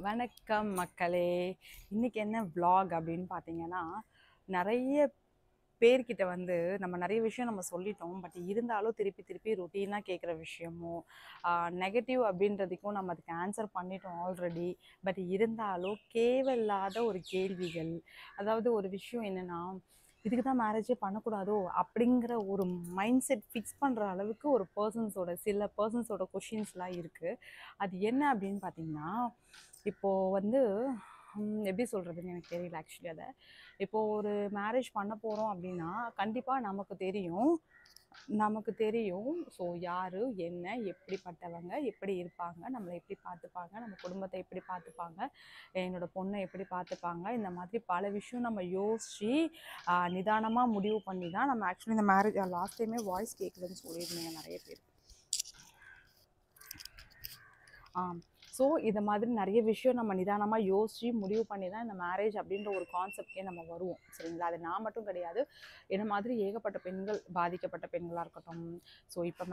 வணக்கம் மக்களே. இன்னைக்கு என்ன vlog அப்படின்னு பார்த்தீங்கன்னா, நிறைய பேர்கிட்ட வந்து நம்ம நிறைய விஷயம் நம்ம சொல்லிட்டோம். பட் இருந்தாலும் திருப்பி திருப்பி ரொட்டீனாக கேட்குற விஷயமும் நெகட்டிவ் அப்படின்றதுக்கும் நம்ம அதுக்கு ஆன்சர் பண்ணிட்டோம் ஆல்ரெடி. பட் இருந்தாலும் தேவையில்லாத ஒரு கேள்விகள், அதாவது ஒரு விஷயம் என்னென்னா, இதுக்கு தான் மேரேஜே பண்ணக்கூடாதோ அப்படிங்கிற ஒரு மைண்ட் செட் ஃபிக்ஸ் பண்ணுற அளவுக்கு ஒரு சில பர்சன்ஸோட கொஷின்ஸ்லாம் இருக்குது. அது என்ன அப்படின்னு பார்த்தீங்கன்னா, இப்போது வந்து எப்படி சொல்கிறதுன்னு எனக்கு தெரியல ஆக்சுவலி. அதை இப்போது ஒரு மேரேஜ் பண்ண போகிறோம் அப்படின்னா கண்டிப்பாக நமக்கு தெரியும். ஸோ யார் என்ன எப்படிப்பட்டவங்க எப்படி இருப்பாங்க, நம்மளை எப்படி பார்த்துப்பாங்க, நம்ம குடும்பத்தை எப்படி பார்த்துப்பாங்க, என்னோட பொண்ணை எப்படி பார்த்துப்பாங்க, இந்த மாதிரி பல விஷயம் நம்ம யோசித்து நிதானமாக முடிவு பண்ணி தான் நம்ம ஆக்சுவலி இந்த மேரேஜ் லாஸ்ட் டைமே வாய்ஸ் கேட்குதுன்னு சொல்லியிருந்தீங்க நிறைய பேர். ஸோ இதை மாதிரி நிறைய விஷயம் நம்ம நிதானமாக யோசித்து முடிவு பண்ணி தான் இந்த மேரேஜ் அப்படின்ற ஒரு கான்செப்டே நம்ம வருவோம், சரிங்களா? அது நான் மட்டும் கிடையாது, என்ன மாதிரி ஏகப்பட்ட பெண்கள், பாதிக்கப்பட்ட பெண்களாக இருக்கட்டும். ஸோ இப்போ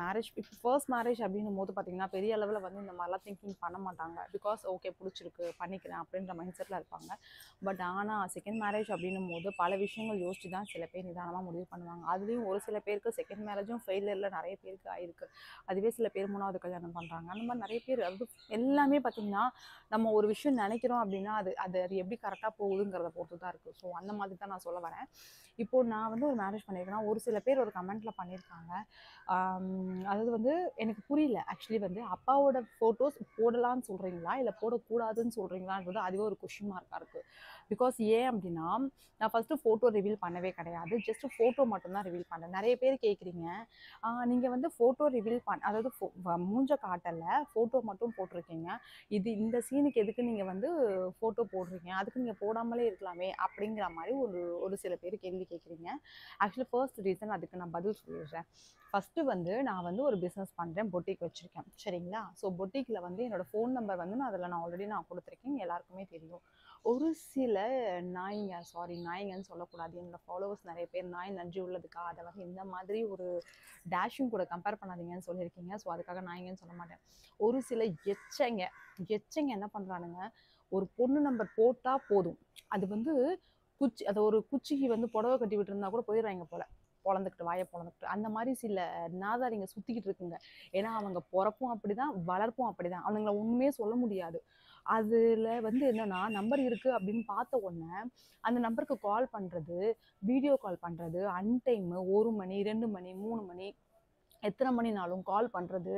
ஃபர்ஸ்ட் மேரேஜ் அப்படின்னும் போது பார்த்திங்கன்னா பெரிய அளவில் வந்து இந்த மாதிரிலாம் திங்கிங் பண்ண மாட்டாங்க. பிகாஸ் ஓகே பிடிச்சிருக்கு பண்ணிக்கிறேன் அப்படின்ற மைண்ட் செட்டில் இருப்பாங்க. பட் ஆனால் செகண்ட் மேரேஜ் அப்படின்னும் போது பல விஷயங்கள் யோசித்து தான் சில பேர் நிதானமாக முடிவு பண்ணுவாங்க. அதுலேயும் ஒரு சில பேருக்கு செகண்ட் மேரேஜும் ஃபெயிலியரில் நிறைய பேருக்கு ஆயிருக்கு. அதுவே சில பேர் 3வது கல்யாணம் பண்ணுறாங்க. அந்த மாதிரி நிறைய பேர், அது எல்லாமே பார்த்திங்கன்னா நம்ம ஒரு விஷயம் நினைக்கிறோம் அப்படின்னா அது அது அது எப்படி கரெக்டாக போகுதுங்கிறத பொறுத்து தான் இருக்குது. ஸோ அந்த மாதிரி தான் நான் சொல்ல வரேன். இப்போது நான் வந்து ஒரு மேரேஜ் பண்ணியிருக்கேன்னா ஒரு சில பேர் ஒரு கமெண்ட்டில் பண்ணியிருக்காங்க. அதாவது வந்து எனக்கு புரியல ஆக்சுவலி. வந்து அப்பாவோட ஃபோட்டோஸ் போடலான்னு சொல்கிறீங்களா இல்லை போடக்கூடாதுன்னு சொல்கிறீங்களான்றது அதுவே ஒரு கொஷின் மார்க்காக இருக்குது. பிகாஸ் ஏன் அப்படின்னா, நான் ஃபஸ்ட்டு ஃபோட்டோ ரிவீல் பண்ணவே கிடையாது. ஜஸ்ட்டு ஃபோட்டோ மட்டும்தான் ரிவீல் பண்ணேன். நிறைய பேர் கேட்குறீங்க, நீங்கள் வந்து ஃபோட்டோ ரிவீல் அதாவது மூஞ்ச காட்டலை, ஃபோட்டோ மட்டும் போட்டிருக்கீங்க, இந்த சீனுக்கு எதுக்கு நீங்கள் வந்து ஃபோட்டோ போடுறீங்க, அதுக்கு நீங்கள் போடாமலே இருக்கலாமே அப்படிங்கிற மாதிரி ஒரு ஒரு சில பேர் கேள்வி கேட்குறீங்க. ஆக்சுவலி ஃபர்ஸ்ட் ரீசன் அதுக்கு நான் பதில் சொல்லிடுறேன். ஃபஸ்ட்டு வந்து நான் வந்து ஒரு பிஸ்னஸ் பண்ணுறேன், பொட்டிக் வச்சுருக்கேன், சரிங்களா? ஸோ பொட்டிக்கில் வந்து என்னோடய ஃபோன் நம்பர் வந்து நான் ஆல்ரெடி கொடுத்துருக்கேன், எல்லாருக்குமே தெரியும். ஒரு சில நாய்ங்கன்னு சொல்லக்கூடாது, என்னோடய ஃபாலோவர்ஸ் நிறைய பேர் நாய் நன்றி உள்ளதுக்கா அதை வந்து இந்த மாதிரி ஒரு டேஷும் கூட கம்பேர் பண்ணாதீங்கன்னு சொல்லியிருக்கீங்க. ஸோ அதுக்காக நாய்ங்கன்னு சொல்ல மாட்டேன். ஒரு சில எச்சைங்க என்ன பண்ணுறானுங்க, ஒரு பொண்ணு நம்பர் போட்டால் போதும், அது வந்து அதை ஒரு குச்சிக்கு வந்து புடவை கட்டி விட்டுருந்தா கூட போயிடுறாங்க போல, பொழந்துக்கிட்டு வாயை பொழந்துக்கிட்டு. அந்த மாதிரி சில நாதாரிங்க சுற்றிக்கிட்டு இருக்குங்க. ஏன்னா அவங்க பிறப்பும் அப்படி தான், வளர்ப்பும் அப்படி தான், அவனுங்களை ஒன்றுமே சொல்ல முடியாது. அதில் வந்து என்னென்னா, நம்பர் இருக்குது அப்படின்னு பார்த்த உடனே அந்த நம்பருக்கு கால் பண்ணுறது, வீடியோ கால் பண்ணுறது, அன்டைமு 1 மணி 2 மணி 3 மணி எத்தனை மணினாலும் கால் பண்ணுறது,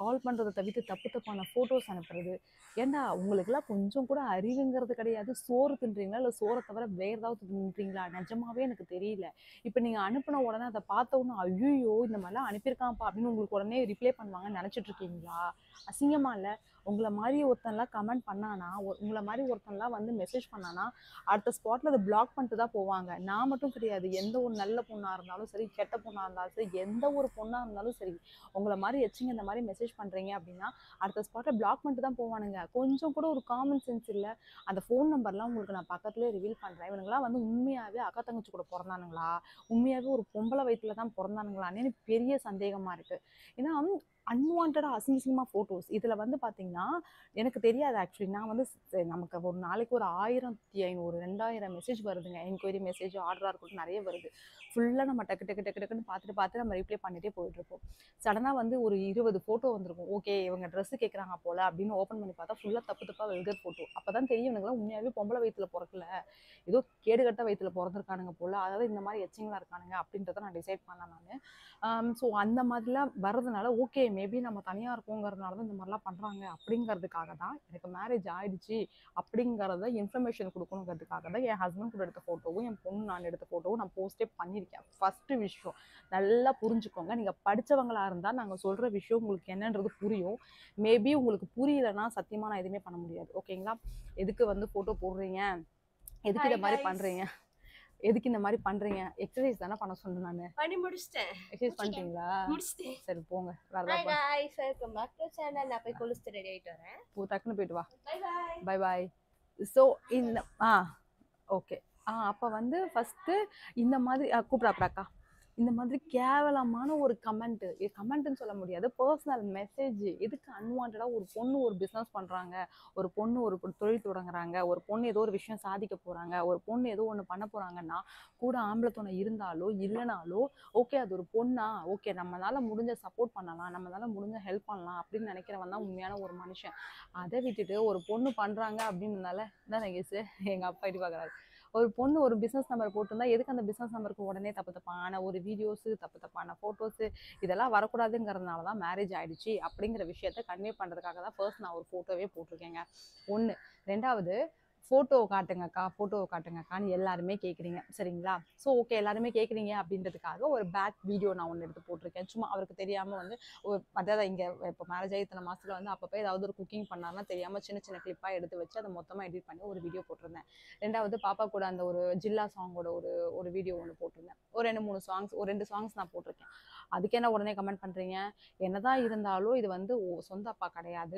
கால் பண்ணுறதை தவிர்த்து தப்பு தப்பான ஃபோட்டோஸ் அனுப்புறது. ஏன்டா உங்களுக்கெல்லாம் கொஞ்சம் கூட அறிவுங்கிறது கிடையாது? சோறு தின்றீங்களா இல்லை சோறை தவிர வேறு ஏதாவது தின்றீங்களா? நிஜமாவே எனக்கு தெரியல. இப்போ நீங்கள் அனுப்பின உடனே அதை பார்த்த உடனே ஐயோ இந்த மாதிரிலாம் அனுப்பியிருக்கான்ப்பா அப்படின்னு உங்களுக்கு உடனே ரிப்ளை பண்ணுவாங்கன்னு நினச்சிட்டு இருக்கீங்களா? அசிங்கமாக இல்லை? உங்களை மாதிரி ஒருத்தன்லாம் கமெண்ட் பண்ணானா, உங்களை மாதிரி ஒருத்தன்லாம் வந்து மெசேஜ் பண்ணானா அடுத்த ஸ்பாட்டில் அதை பிளாக் பண்ணிட்டு தான் போவாங்க. நான் மட்டும் கிடையாது, எந்த ஒரு நல்ல பொண்ணாக இருந்தாலும் சரி, கெட்ட பொண்ணாக இருந்தாலும் சரி, எந்த ஒரு பொண்ணாக இருந்தாலும் சரி, உங்களை மாதிரி எச்சிங்க இந்த மாதிரி மெசேஜ் பண்ணுறீங்க அப்படின்னா அடுத்த ஸ்பாட்டில் பிளாக் பண்ணிட்டு தான் போவானுங்க. கொஞ்சம் கூட ஒரு காமன் சென்ஸ் இல்லை. அந்த ஃபோன் நம்பர்லாம் உங்களுக்கு நான் பக்கத்துலேயே ரிவீல் பண்ணுறேன். இவனுங்களாம் வந்து உண்மையாகவே அக்கா தங்கச்சி கூட பிறந்தானுங்களா, உண்மையாகவே ஒரு பொம்பளை வயிற்றுல தான் பிறந்தானுங்களான்னு எனக்கு பெரிய சந்தேகமாக இருக்குது. ஏன்னா அன்வான்டாக அசிங்கமாக ஃபோட்டோஸ் இதில் வந்து பார்த்திங்கன்னா எனக்கு தெரியாது ஆக்சுவலி. நான் வந்து நமக்கு ஒரு நாளைக்கு ஒரு 1500 2000 மெசேஜ் வருதுங்க. என்கொயரி மெசேஜ், ஆர்டராக இருக்கட்டும், நிறைய வருது. ஃபுல்லாக நம்ம டக்கு டக்கு டக்கு டக்குன்னு பார்த்துட்டு நம்ம ரிப்ளை பண்ணிகிட்டே போயிட்டுருப்போம். சடனாக வந்து ஒரு 20 ஃபோட்டோ வந்திருக்கும். ஓகே இவங்க ட்ரெஸ்ஸு கேட்குறாங்க போல் அப்படின்னு ஓப்பன் பண்ணி பார்த்தா ஃபுல்லாக தப்பாக வெல்கர் ஃபோட்டோ. அப்போ தான் தெரியும் இவனுங்களாம் உண்மையாகவே பொம்பளை வயிற்றுல பிறக்கல, ஏதோ கேடுகட்ட வயிற்றுல பிறந்திருக்கானுங்க போல், அதாவது இந்த மாதிரி எச்சிங்களாக இருக்கானுங்க அப்படின்றத நான் டிசைட் பண்ணேன் நான். ஸோ அந்த மாதிரிலாம் வர்றதுனால ஓகே மேபி நம்ம தனியாக இருக்கோங்கிறதுனால தான் இந்த மாதிரிலாம் பண்ணுறாங்க அப்படிங்கிறதுக்காக தான் எனக்கு மேரேஜ் ஆகிடுச்சு அப்படிங்கிறத இன்ஃபர்மேஷன் கொடுக்கணுங்கிறதுக்காக தான் என் ஹஸ்பண்ட் கூட எடுத்த ஃபோட்டோவும் என் பொண்ணு நான் எடுத்த ஃபோட்டோவும் நான் போஸ்ட்டே பண்ணியிருக்கேன். ஃபஸ்ட்டு விஷயம் நல்லா புரிஞ்சுக்கோங்க. நீங்கள் படித்தவங்களாக இருந்தால் நாங்கள் சொல்கிற விஷயம் உங்களுக்கு என்னன்றது புரியும். மேபி உங்களுக்கு புரியலைன்னா சத்தியமாக நான் எதுவுமே பண்ண முடியாது, ஓகேங்களா? எதுக்கு வந்து ஃபோட்டோ போடுறீங்க, எதுக்கு இதை மாதிரி பண்ணுறீங்க, எதுக்கு இந்த மாதிரி பண்றீங்க? எக்ஸசைஸ் தானே பண்ண சொன்னேன் நானு. பண்ணி முடிச்சிட்டேன். எக்ஸசைஸ் பண்ணிட்டீங்களா? முடிச்சிட்டேன். சரி போங்க. Hi guys, welcome back to channel. நான் போய் குளிச்சிட்டு ரெடி ஆயிட்டு வரேன். டக்குன்னு போயிட்டு வா. Bye bye. Bye bye. So இந்த ஓகே. அப்போ வந்து ஃபஸ்ட்டு இந்த மாதிரி கூப்பிட்றாப்டாக்கா. இந்த மாதிரி கேவலமான ஒரு கமெண்ட்டுன்னு சொல்ல முடியாது, பர்சனல் மெசேஜ். எதுக்கு அன்வான்டா ஒரு பொண்ணு ஒரு பிஸ்னஸ் பண்றாங்க, ஒரு பொண்ணு ஒரு தொழில் தொடங்குறாங்க, ஒரு பொண்ணு ஏதோ ஒரு விஷயம் சாதிக்க போறாங்க, ஒரு பொண்ணு ஏதோ ஒன்று பண்ண போறாங்கன்னா கூட ஆம்பளை துணை இருந்தாலோ இல்லைனாலோ ஓகே அது ஒரு பொண்ணா, ஓகே நம்மளால முடிஞ்ச சப்போர்ட் பண்ணலாம், நம்மளால முடிஞ்ச ஹெல்ப் பண்ணலாம் அப்படின்னு நினைக்கிறவன் தான் உண்மையான ஒரு மனுஷன். அதை விட்டுட்டு ஒரு பொண்ணு பண்றாங்க அப்படின்றதுனால தான் நெகேசு எங்க அப்பா இடி பார்க்குறாரு. ஒரு பொண்ணு ஒரு பிஸ்னஸ் நம்பர் போட்டிருந்தா எதுக்கு அந்த பிஸ்னஸ் நம்பருக்கு உடனே தப்பு தப்பான ஒரு வீடியோஸு, தப்பு தப்பான ஃபோட்டோஸு இதெல்லாம் வரக்கூடாதுங்கிறதுனால தான் மேரேஜ் ஆயிடுச்சு அப்படிங்கிற விஷயத்த கன்வே பண்ணுறதுக்காக தான் ஃபர்ஸ்ட் நான் ஒரு ஃபோட்டோவே போட்டிருக்கேங்க. ஒன்று. ரெண்டாவது, ஃபோட்டோ காட்டுங்கக்கா, ஃபோட்டோ காட்டுங்கக்கான்னு எல்லாருமே கேட்குறீங்க சரிங்களா? ஸோ ஓகே எல்லாருமே கேட்குறீங்க அப்படின்றதுக்காக ஒரு பேக் வீடியோ நான் ஒன்று எடுத்து போட்டிருக்கேன். சும்மா அவருக்கு தெரியாமல் வந்து அதாவது இங்கே இப்போ மேரேஜ் ஆகி இத்தனை மாதத்தில் வந்து அப்பப்போ ஏதாவது ஒரு குக்கிங் பண்ணாருன்னா தெரியாமல் சின்ன சின்ன கிளிப்பாக எடுத்து வச்சு அதை மொத்தமாக எடிட் பண்ணி ஒரு வீடியோ போட்டிருந்தேன். ரெண்டாவது பாப்பா கூட அந்த ஒரு ஜில்லா சாங்கோட ஒரு வீடியோ ஒன்று போட்டிருந்தேன். ஒரு 2 சாங்ஸ் நான் போட்டிருக்கேன். அதுக்கு என்ன உடனே கமெண்ட் பண்ணுறீங்க? என்னதான் இருந்தாலும் இது வந்து சொந்த அப்பா கிடையாது,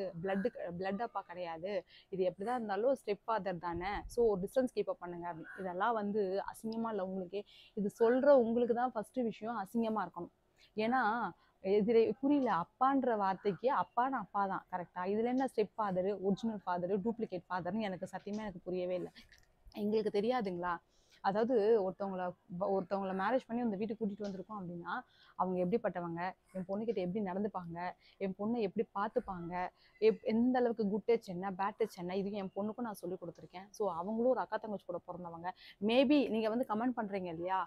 பிளட் அப்பா கிடையாது, இது எப்படிதான் இருந்தாலும் ஸ்டெப் ஃபாதர் தானே, ஸோ டிஸ்டன்ஸ் கீப் அப் பண்ணுங்க அப்படின்னு. இதெல்லாம் வந்து அசிங்கமா இல்லை உங்களுக்கே? இது சொல்ற உங்களுக்கு தான் ஃபர்ஸ்ட் விஷயம் அசிங்கமா இருக்கணும். ஏன்னா இது புரியல, அப்பான்ற வார்த்தைக்கு அப்பான்னு அப்பா தான் கரெக்டா, இதுல என்ன step father, original father, duplicate ஃபாதர்னு எனக்கு சத்தியமா எனக்கு புரியவே இல்லை. எங்களுக்கு தெரியாதுங்களா? அதாவது ஒருத்தவங்கள மேரேஜ் பண்ணி அந்த வீட்டுக்கு கூட்டிட்டு வந்திருக்கோம் அப்படின்னா அவங்க எப்படிப்பட்டவங்க, என் பொண்ணுகிட்ட எப்படி நடந்துப்பாங்க, என் பொண்ணை எப்படி பார்த்துப்பாங்க, எந்த அளவுக்கு குட் டச் என்ன பேட் டச் என்ன, இது என் பொண்ணுக்கும் நான் சொல்லி கொடுத்துருக்கேன். ஸோ அவங்களும் ஒரு அக்கா தங்கச்சி கூட பிறந்தவங்க. மேபி நீங்கள் வந்து கமெண்ட் பண்ணுறீங்க இல்லையா,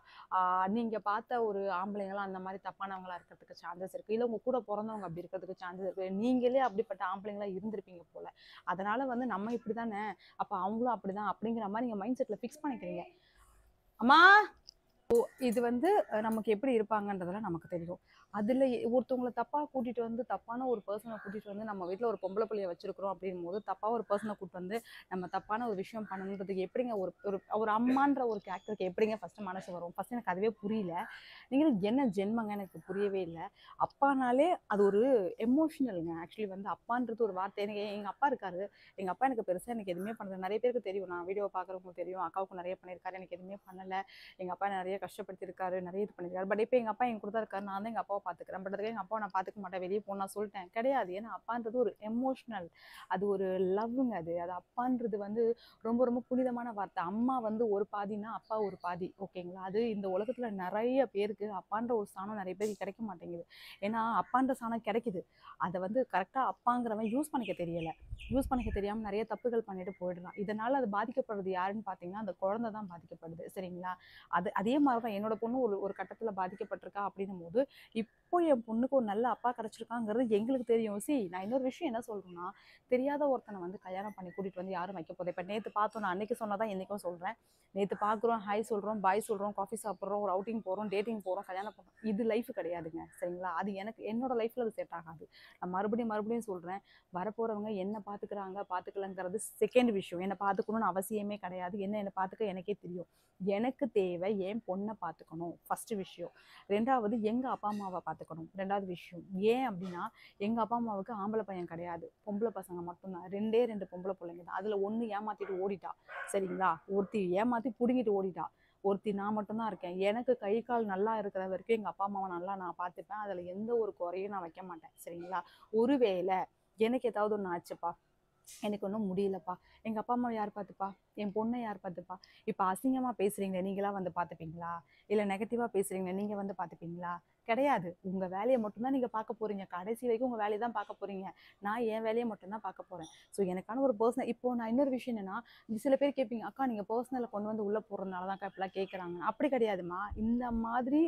நீங்கள் பார்த்த ஒரு ஆம்பளைங்களாம் அந்த மாதிரி தப்பானவங்களா இருக்கிறதுக்கு சான்சஸ் இருக்குது, இல்லை உங்கள் கூட பிறந்தவங்க அப்படி இருக்கிறதுக்கு சான்சஸ் இருக்குது, நீங்களே அப்படிப்பட்ட ஆம்பளைங்களா இருந்திருப்பீங்க போல, அதனால வந்து நம்ம இப்படி தானே அப்போ அவங்களும் அப்படிதான் அப்படிங்கிற மாதிரி நீங்கள் மைண்ட் செட்டில் ஃபிக்ஸ் பண்ணிக்கிறீங்க. அம்மா இது வந்து நமக்கு எப்படி இருப்பாங்கன்றதெல்லாம் நமக்கு தெரியும். அதுல ஒருத்தவங்கள தப்பா கூட்டிட்டு வந்து தப்பான ஒரு பர்சனை கூட்டிட்டு வந்து நம்ம வீட்ல ஒரு பொம்பளை புள்ளைய வச்சிருக்கிறோம் அப்படிங்கும்போது தப்பா ஒரு பர்சனை கூட்டிட்டு வந்து நம்ம தப்பான ஒரு விஷயம் பண்ணணுன்றதுக்கு எப்படிங்க ஒரு ஒரு ஒரு அம்மான்ற ஒரு கேரக்டருக்கு எப்படிங்க ஃபர்ஸ்ட் மனசு வரும்? ஃபர்ஸ்ட் எனக்கு அதுவே புரியல. நீங்களும் என்ன ஜென்மங்க எனக்கு புரியவே இல்லை. அப்பானாலே அது ஒரு எமோஷனலுங்க. ஆக்சுவலி வந்து அப்பான்றது ஒரு வார்த்தை. எனக்கு எங்க அப்பா இருக்காரு. எங்க அப்பா எனக்கு பெருசா எனக்கு எதுவுமே பண்ணல. நிறைய பேருக்கு தெரியும், நான் வீடியோ பார்க்குறவங்களுக்கு தெரியும், அக்காவுக்கு நிறைய பண்ணியிருக்காரு, எனக்கு எதுவுமே பண்ணல. எங்க அப்பா நிறைய கஷ்டப்படுத்திருக்காரு, நிறைய இது பண்ணிருக்காரு. பட் இப்போ எங்க அப்பா என் கூட தான் இருக்காரு, நான் தான் எங்க அப்பாவை பார்த்துக்கிறேன். பட் அதுக்கு எங்க அப்பாவை நான் பார்த்துக்க மாட்டேன், வெளியே போனா சொல்லிட்டேன் கிடையாது. ஏன்னா அப்பான்றது ஒரு எமோஷனல், அது ஒரு லவ்வுங்க. அது அது அப்பான்றது வந்து ரொம்ப ரொம்ப புனிதமான வார்த்தை. அம்மா வந்து ஒரு பாதினா அப்பா ஒரு பாதி, ஓகேங்களா? அது இந்த உலகத்துல நிறைய பேருக்கு அப்பான்ற ஒரு ஸ்தானம் நிறைய பேருக்கு கிடைக்க மாட்டேங்குது. ஏன்னா அப்பான்ற ஸ்தானம் கிடைக்குது, அதை வந்து கரெக்டா அப்பாங்கிறவன் யூஸ் பண்ணிக்க தெரியல. யூஸ் பண்ணிக்க தெரியாம நிறைய தப்புகள் பண்ணிட்டு போயிடுறான். இதனால அது பாதிக்கப்படுறது யாருன்னு பார்த்தீங்கன்னா அந்த குழந்தை தான் பாதிக்கப்படுது சரிங்களா? அதே மாதிரி தான் என்னோட பொண்ணு ஒரு ஒரு கட்டத்தில் பாதிக்கப்பட்டிருக்கா அப்படின்னும் போது இப்போ என் பொண்ணுக்கு ஒரு நல்ல அப்பா கிடைச்சிருக்காங்கிறது எங்களுக்கு தெரியும். நான் இன்னொரு விஷயம் என்ன சொல்றேன்னா, தெரியாத ஒருத்தனை வந்து கல்யாணம் பண்ணி கூட்டிட்டு வந்து யாரும் வைக்க போகுது. இப்போ நேற்று பார்த்தோம், நான் அன்னைக்கு சொன்னதான் இன்னைக்கும் சொல்றேன். நேற்று பார்க்குறோம், ஹாய் சொல்றோம், பாய் சொல்றோம், காஃபி சாப்பிட்றோம், ஒரு அவுட்டிங் போறோம், டேட்டிங் போறோம், கல்யாணம் போறோம், இது லைஃப் கிடையாதுங்க சரிங்களா? அது எனக்கு என்னோட லைஃப்ல அது செட் ஆகாது. நான் மறுபடியும் மறுபடியும் சொல்றேன், வரப்போறவங்க என்ன பார்த்துக்கிறாங்க பார்த்துக்கலங்கிறது செகண்ட் விஷயம். என்னை பார்த்துக்கணும்னு அவசியமே கிடையாது. என்னை பார்த்துக்க எனக்கே தெரியும். எனக்கு தேவை என் பொண்ணை பார்த்துக்கணும் ஃபர்ஸ்ட் விஷயம். ரெண்டாவது எங்க அப்பா அம்மாவை பார்த்துக்கணும் ரெண்டாவது விஷயம். ஏன் அப்படின்னா எங்க அப்பா அம்மாவுக்கு ஆம்பளை பையன் கிடையாது, பொம்பளை பசங்க மட்டும்தான். 2 பொம்பளை பிள்ளைங்க தான். அதுல ஒண்ணு ஏமாத்திட்டு ஓடிட்டா சரிங்களா, ஒருத்தி ஏமாத்தி புடுங்கிட்டு ஓடிட்டா, ஒருத்தி நான் மட்டும்தான் இருக்கேன். எனக்கு கை கால் நல்லா இருக்கிற வரைக்கும் எங்க அப்பா அம்மாவை நல்லா நான் பார்த்துப்பேன். அதுல எந்த ஒரு குறையும் நான் வைக்க மாட்டேன் சரிங்களா? ஒருவேளை எனக்கு ஏதாவது ஒன்று ஆச்சுப்பா, எனக்கு ஒன்றும் முடியலப்பா, எங்கள் அப்பா அம்மா யார் பார்த்துப்பா, என் பொண்ணை யார் பார்த்துப்பா? இப்போ அசிங்கமாக பேசுகிறீங்களே நீங்களா வந்து பார்த்துப்பீங்களா? இல்லை நெகட்டிவாக பேசுகிறீங்களே நீங்கள் வந்து பார்த்துப்பீங்களா? கிடையாது. உங்கள் வேலையை மட்டும்தான் நீங்கள் பார்க்க போகிறீங்க. கடைசி வரைக்கும் உங்கள் வேலையை தான் பார்க்க போகிறீங்க. நான் என் வேலையை மட்டும்தான் பார்க்க போகிறேன். ஸோ எனக்கான ஒரு பர்சனல் இப்போ நான் இன்னொரு விஷயம் என்னென்னா, சில பேர் கேட்பீங்க, அக்கா நீங்கள் பர்சனலை கொண்டு வந்து உள்ளே போடுறதுனால தான் இப்படிலாம் கேட்குறாங்க. அப்படி கிடையாதுமா. இந்த மாதிரி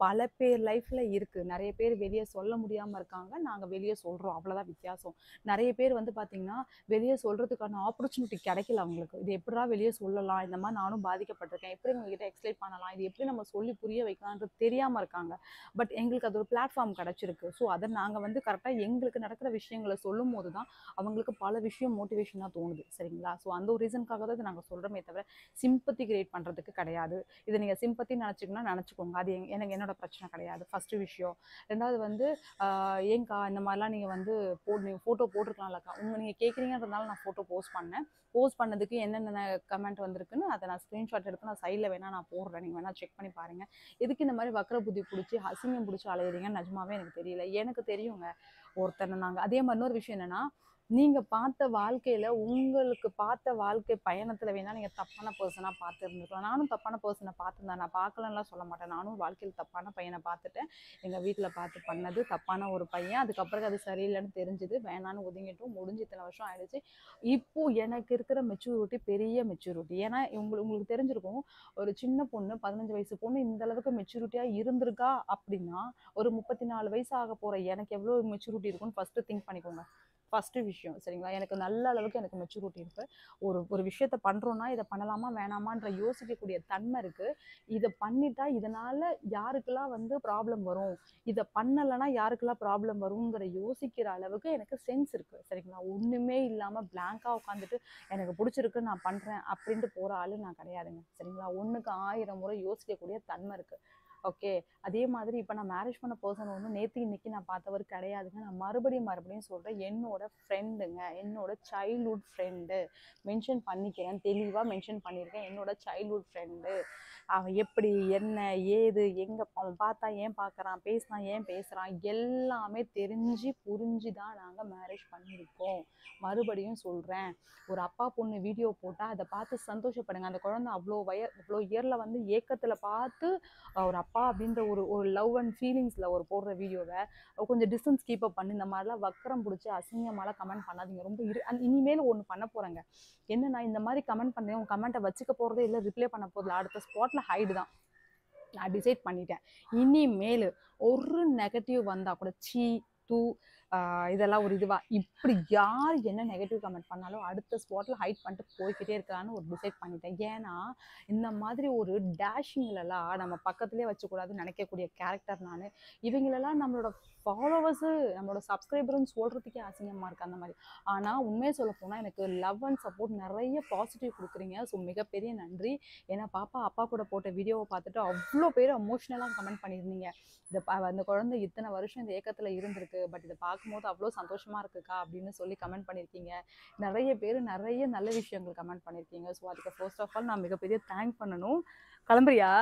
பல பேர் லைஃப்பில் இருக்குது. நிறைய பேர் வெளியே சொல்ல முடியாமல் இருக்காங்க, நாங்கள் வெளியே சொல்கிறோம், அவ்வளோதான் வித்தியாசம். நிறைய பேர் வந்து பார்த்திங்கன்னா வெளியே சொல்கிறதுக்கான ஆப்பர்ச்சுனிட்டி கிடைக்கல அவங்களுக்கு. இது எப்படிடா வெளியே சொல்லலாம், இந்த மாதிரி நானும் பாதிக்கப்பட்டிருக்கேன், எப்படி உங்ககிட்ட எக்ஸ்பிளைன் பண்ணலாம், இது எப்படி நம்ம சொல்லி புரிய வைக்கலான்றது தெரியாமல் இருக்காங்க. பட் பட் எங்களுக்கு அது ஒரு பிளாட்ஃபார்ம் கிடச்சிருக்கு. ஸோ அதை நாங்கள் வந்து கரெக்டாக எங்களுக்கு நடக்கிற விஷயங்களை சொல்லும் போது தான் அவங்களுக்கு பல விஷயம் மோட்டிவேஷனாக தோணுது. சரிங்களா? ஸோ அந்த ஒரு ரீசனுக்காக தான் இதை நாங்கள் சொல்கிறோமே தவிர சிம்பத்தி கிரியேட் பண்ணுறதுக்கு கிடையாது. இதை நீங்கள் சிம்பத்தி நினச்சிக்கணும்னா நினச்சிக்கோங்க. அது எனக்கு என்னோட பிரச்சனை கிடையாது. ஃபஸ்ட்டு விஷயம். ரெண்டாவது வந்து ஏங்க்கா இந்த மாதிரிலாம் நீங்கள் வந்து நீங்கள் ஃபோட்டோ போட்டிருக்கலாம்லக்கா, நீங்கள் கேட்குறீங்கன்றதுனால நான் ஃபோட்டோ போஸ்ட் பண்ணேன். போஸ்ட் பண்ணதுக்கு என்னென்ன கமெண்ட் வந்திருக்குன்னு அதை நான் ஸ்க்ரீன்ஷாட் எடுத்து நான் சைடில் வேணால் நான் போடுறேன். நீங்கள் வேணால் செக் பண்ணி பாருங்கள். எதுக்கு இந்த மாதிரி வக்கர புத்தி பிடிச்சி அசிங்கம் பிடிச்சி அலையிறீங்கன்னு நிஜமாவே எனக்கு தெரியல. எனக்கு தெரியுங்க ஒருத்தனை நாங்கள். அதே மாதிரி இன்னொரு விஷயம் என்னென்னா, நீங்கள் பார்த்த வாழ்க்கையில் உங்களுக்கு பார்த்த வாழ்க்கை பயணத்தில் வேணால் நீங்கள் தப்பான பர்சனாக பார்த்து இருந்துருக்கலாம். நானும் தப்பான பர்சனை பார்த்துருந்தேன். நான் பார்க்கலன்னுலாம் சொல்ல மாட்டேன். நானும் வாழ்க்கையில் தப்பான பையனை பார்த்துட்டேன். எங்கள் வீட்டில் பார்த்து பண்ணது தப்பான ஒரு பையன். அதுக்கப்புறம் அது சரியில்லைன்னு தெரிஞ்சுது. வேணான்னு ஒதுங்கிட்டும் முடிஞ்சு இத்தனை வருஷம் ஆயிடுச்சு. இப்போது எனக்கு இருக்கிற மெச்சூரிட்டி பெரிய மெச்சூரிட்டி. ஏன்னா உங்களுக்கு தெரிஞ்சிருக்கும், ஒரு சின்ன பொண்ணு 15 வயசு பொண்ணு இந்த அளவுக்கு மெச்சூரிட்டியாக இருந்திருக்கா அப்படின்னா, ஒரு 34 வயசு ஆக போகிற எனக்கு எவ்வளோ மெச்சூரிட்டி இருக்குன்னு ஃபஸ்ட்டு திங்க் பண்ணிக்கோங்க. ஃபஸ்ட்டு விஷயம். சரிங்களா? எனக்கு நல்ல அளவுக்கு எனக்கு மெச்சூரிட்டி இருக்குது. ஒரு விஷயத்த பண்ணுறோன்னா இதை பண்ணலாமா வேணாமான்ற யோசிக்கக்கூடிய தன்மை இருக்குது. இதை பண்ணிட்டா இதனால் யாருக்கெல்லாம் வந்து ப்ராப்ளம் வரும், இதை பண்ணலைன்னா யாருக்கெல்லாம் ப்ராப்ளம் வருங்கிற யோசிக்கிற அளவுக்கு எனக்கு சென்ஸ் இருக்குது. சரிங்களா? ஒன்றுமே இல்லாமல் பிளாங்காக உட்காந்துட்டு எனக்கு பிடிச்சிருக்கு நான் பண்ணுறேன் அப்படின்ட்டு போகிற ஆள் நான் கிடையாதுங்க. சரிங்களா? 1க்கு 1000 முறை யோசிக்கக்கூடிய தன்மை இருக்குது. ஓகே. அதே மாதிரி இப்போ நான் மேரேஜ் பண்ண பர்சன் ஒன்று நேற்று இன்னைக்கு நான் பார்த்தவர் கிடையாதுங்க. நான் மறுபடியும் சொல்கிறேன், என்னோட ஃப்ரெண்டுங்க, என்னோட சைல்ட்ஹுட் ஃப்ரெண்டு. மென்ஷன் பண்ணிக்கிறேன், தெளிவாக மென்ஷன் பண்ணியிருக்கேன். என்னோட சைல்ட்ஹுட் ஃப்ரெண்டு. அவன் எப்படி என்ன ஏது எங்கே அவன் பார்த்தா ஏன் பார்க்குறான், பேசினா ஏன் பேசுகிறான், எல்லாமே தெரிஞ்சு புரிஞ்சு தான் நாங்கள் மேரேஜ் பண்ணியிருக்கோம். மறுபடியும் சொல்கிறேன், ஒரு அப்பா பொண்ணு வீடியோ போட்டால் அதை பார்த்து சந்தோஷப்படுங்க. அந்த குழந்தை அவ்வளோ இயரில் வந்து ஏக்கத்தில் பார்த்து ஒரு அப்பா அப்படின்ற ஒரு லவ் அண்ட் ஃபீலிங்ஸில் ஒரு போடுற வீடியோவை கொஞ்சம் டிஸ்டன்ஸ் கீப் அப் பண்ணி இந்த மாதிரிலாம் வக்கரம் பிடிச்சி அசிங்கமாலாம் கமெண்ட் பண்ணாதீங்க. ரொம்ப இனிமேல் ஒன்று பண்ண போகிறேங்க. என்னன்னா, இந்த மாதிரி கமெண்ட் பண்ணி உங்கள் கமெண்ட்டை வச்சுக்க போகிறதே இல்லை, ரிப்ளை பண்ண போகிறதில்ல. அடுத்த ஸ்பாட்டில் ஹைடு தான் நான் டிசைட் பண்ணிட்டேன். இனிமேல் ஒரு நெகட்டிவ் வந்தால் கூட சீ டூ இதெல்லாம் ஒரு இதுவா இப்படி யார் என்ன நெகட்டிவ் கமெண்ட் பண்ணாலும் அடுத்த ஸ்பாட்டில் ஹைட் பண்ணிட்டு போய்கிட்டே இருக்கலான்னு ஒரு டிசைட் பண்ணிட்டேன். ஏன்னா இந்த மாதிரி ஒரு டேஷிங்லலாம் நம்ம பக்கத்துலேயே வச்சுக்கூடாதுன்னு நினைக்கக்கூடிய கேரக்டர் நான். இவங்களெல்லாம் நம்மளோட ஃபாலோவர்ஸு நம்மளோட சப்ஸ்கிரைபர்னு சொல்கிறதுக்கே அசிங்கமாக இருக்குது அந்த மாதிரி. ஆனால் உண்மையை சொல்ல போனால் எனக்கு லவ் அண்ட் சப்போர்ட் நிறைய பாசிட்டிவ் கொடுக்குறீங்க. ஸோ மிகப்பெரிய நன்றி. ஏன்னா பாப்பா அப்பா கூட போட்ட வீடியோவை பார்த்துட்டு அவ்வளோ பேர் எமோஷ்னலாக கமெண்ட் பண்ணியிருந்தீங்க. அந்த குழந்தை இத்தனை வருஷம் இந்த ஏக்கத்தில் இருந்திருக்கு, பட் இதை பார்க்கும்போது அவ்வளோ சந்தோஷமாக இருக்குக்கா அப்படின்னு சொல்லி கமெண்ட் பண்ணியிருக்கீங்க. நிறைய பேர் நிறைய நல்ல விஷயங்கள் கமெண்ட் பண்ணியிருக்கீங்க. ஸோ அதுக்கு ஃபர்ஸ்ட் ஆஃப் ஆல் நான் மிகப்பெரிய தேங்க் பண்ணணும். கிளம்புறியா?